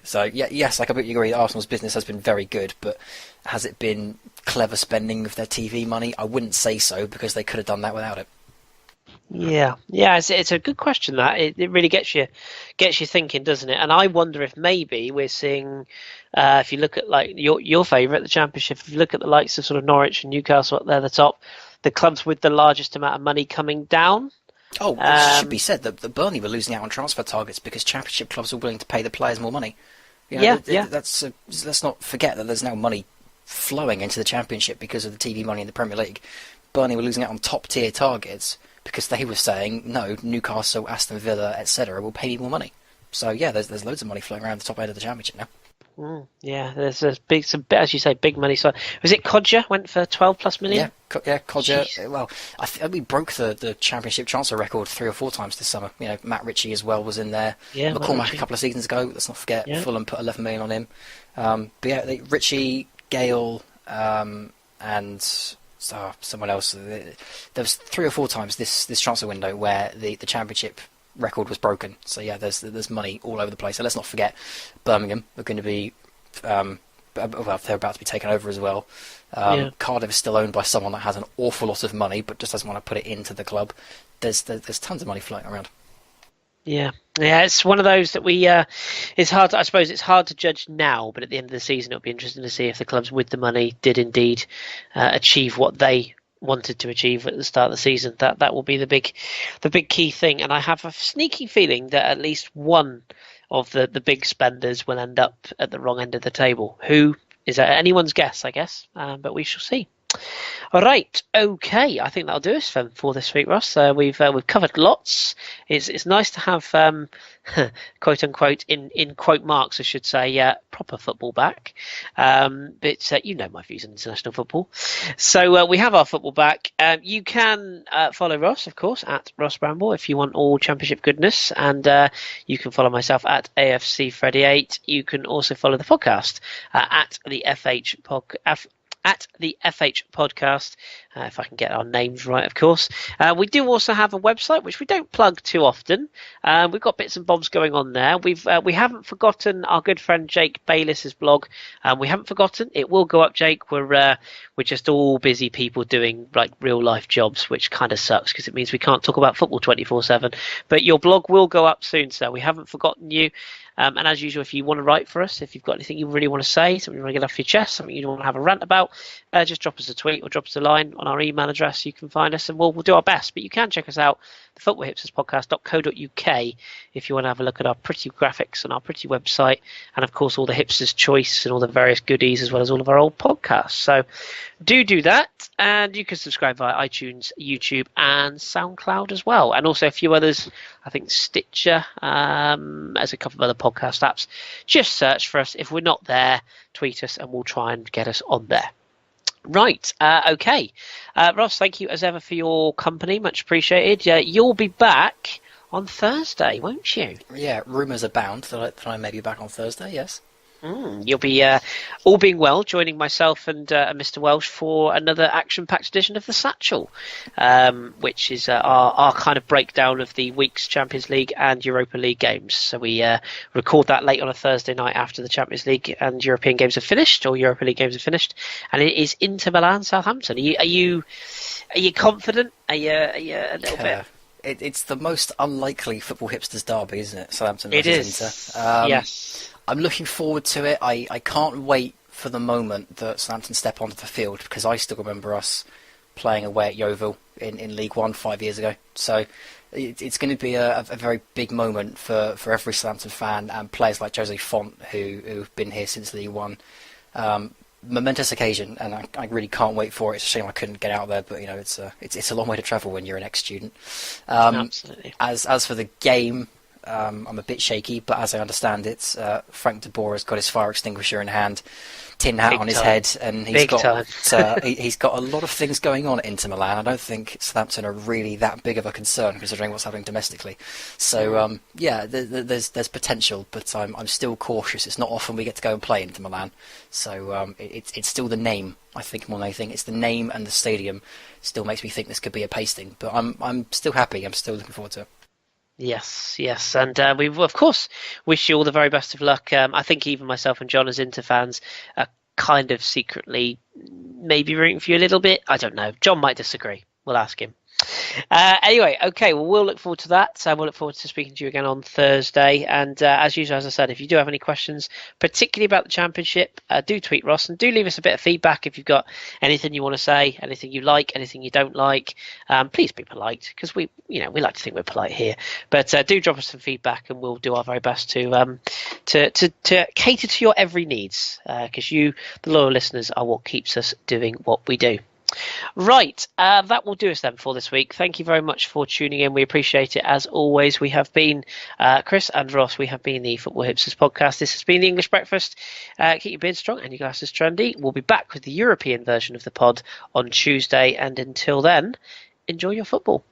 So, yes, I completely agree. Arsenal's business has been very good, but has it been clever spending of their TV money? I wouldn't say so, because they could have done that without it. Yeah, it's a good question. That it really gets you thinking, doesn't it? And I wonder if maybe we're seeing, if you look at like your favourite, the Championship, if you look at the likes of sort of Norwich and Newcastle up there, the top, the clubs with the largest amount of money coming down. Oh, it should be said that the Burnley were losing out on transfer targets because Championship clubs were willing to pay the players more money. Let's not forget that there's now money flowing into the Championship because of the TV money in the Premier League. Burnley were losing out on top tier targets because they were saying no, Newcastle, Aston Villa, etc. will pay me more money. So yeah, there's loads of money flowing around the top end of the Championship now. There's as you say, big money. So was it Codger went for 12+ million? Yeah, Codger. Well, we broke the Championship transfer record 3 or 4 times this summer. Matt Ritchie as well was in there. Yeah, McCormack a couple of seasons ago. Let's not forget. Yeah. Fulham put 11 million on him. Ritchie, Gale, and someone else. There was 3 or 4 times this transfer window where the Championship record was broken. So yeah, there's money all over the place. So let's not forget Birmingham are going to be they're about to be taken over as well. Cardiff is still owned by someone that has an awful lot of money but just doesn't want to put it into the club. There's tons of money floating around. Yeah, it's one of those that it's hard to, I suppose it's hard to judge now, but at the end of the season it'll be interesting to see if the clubs with the money did indeed achieve what they wanted to achieve at the start of the season. That will be the big key thing, and I have a sneaky feeling that at least one of the big spenders will end up at the wrong end of the table. Who is anyone's guess, I guess, but we shall see. All right, okay. I think that'll do us for this week, Ross. We've covered lots. It's nice to have quote unquote in quote marks, I should say, proper football back. But you know my views on international football. So we have our football back. You can follow Ross, of course, at Ross Bramble if you want all Championship goodness, and you can follow myself at AFC Freddy8. You can also follow the podcast at the FH podcast. At the FH Podcast, if I can get our names right, of course. We do also have a website, which we don't plug too often. We've got bits and bobs going on there. We haven't forgotten our good friend Jake Bayliss's blog. We haven't forgotten. It will go up, Jake. We're just all busy people doing like real life jobs, which kind of sucks because it means we can't talk about football 24/7. But your blog will go up soon, so we haven't forgotten you. And as usual, if you want to write for us, if you've got anything you really want to say, something you want to get off your chest, something you want to have a rant about, just drop us a tweet or drop us a line on our email address. You can find us and we'll do our best. But you can check us out, thefootballhipsterspodcast.co.uk, if you want to have a look at our pretty graphics and our pretty website, and of course all the Hipsters Choice and all the various goodies, as well as all of our old podcasts. So do that, and you can subscribe via iTunes, YouTube, and SoundCloud as well, and also a few others. I think Stitcher, as a couple of other podcast apps. Just search for us. If we're not there, tweet us and we'll try and get us on there. Right, okay. Ross, thank you as ever for your company. Much appreciated. You'll be back on Thursday, won't you? Yeah, rumours abound that I may be back on Thursday, yes. You'll be, all being well, joining myself and Mr. Welsh for another action-packed edition of The Satchel, which is our kind of breakdown of the week's Champions League and Europa League games. So we record that late on a Thursday night after the Champions League and European games are finished, or Europa League games are finished, and it is Inter Milan, Southampton. Are you confident? Are you a little bit? It's the most unlikely football hipsters derby, isn't it? Southampton versus Inter. Yes. I'm looking forward to it. I can't wait for the moment that Southampton step onto the field, because I still remember us playing away at Yeovil in League One 5 years ago. So it's going to be a very big moment for every Southampton fan, and players like Jose Font who've been here since League One. Momentous occasion, and I really can't wait for it. It's a shame I couldn't get out there, but it's a long way to travel when you're an ex-student. Absolutely. As for the game, I'm a bit shaky, but as I understand it, Frank de Boer has got his fire extinguisher in hand, tin hat on his head, and he's got a lot of things going on at Inter Milan. I don't think Southampton are really that big of a concern considering what's happening domestically. So there's potential, but I'm still cautious. It's not often we get to go and play Inter Milan, so it's still the name. I think more than anything, it's the name and the stadium still makes me think this could be a pasting. But I'm still happy. I'm still looking forward to it. Yes, and we of course wish you all the very best of luck. I think even myself and John as Inter fans are kind of secretly maybe rooting for you a little bit. I don't know. John might disagree. We'll ask him. Anyway, okay, well, we'll look forward to that. We'll look forward to speaking to you again on Thursday. And as usual, as I said, if you do have any questions, particularly about the Championship, do tweet Ross and do leave us a bit of feedback if you've got anything you want to say, anything you like, anything you don't like. Please be polite because we like to think we're polite here. But do drop us some feedback and we'll do our very best to cater to your every needs because you, the loyal listeners, are what keeps us doing what we do. Right, that will do us then for this week. Thank you very much for tuning in. We appreciate it as always. We have been Kris and Ross. We have been the Football Hipsters podcast. This has been the English Breakfast. Keep your beard strong and your glasses trendy. We'll be back with the European version of the pod on Tuesday. And until then, enjoy your football.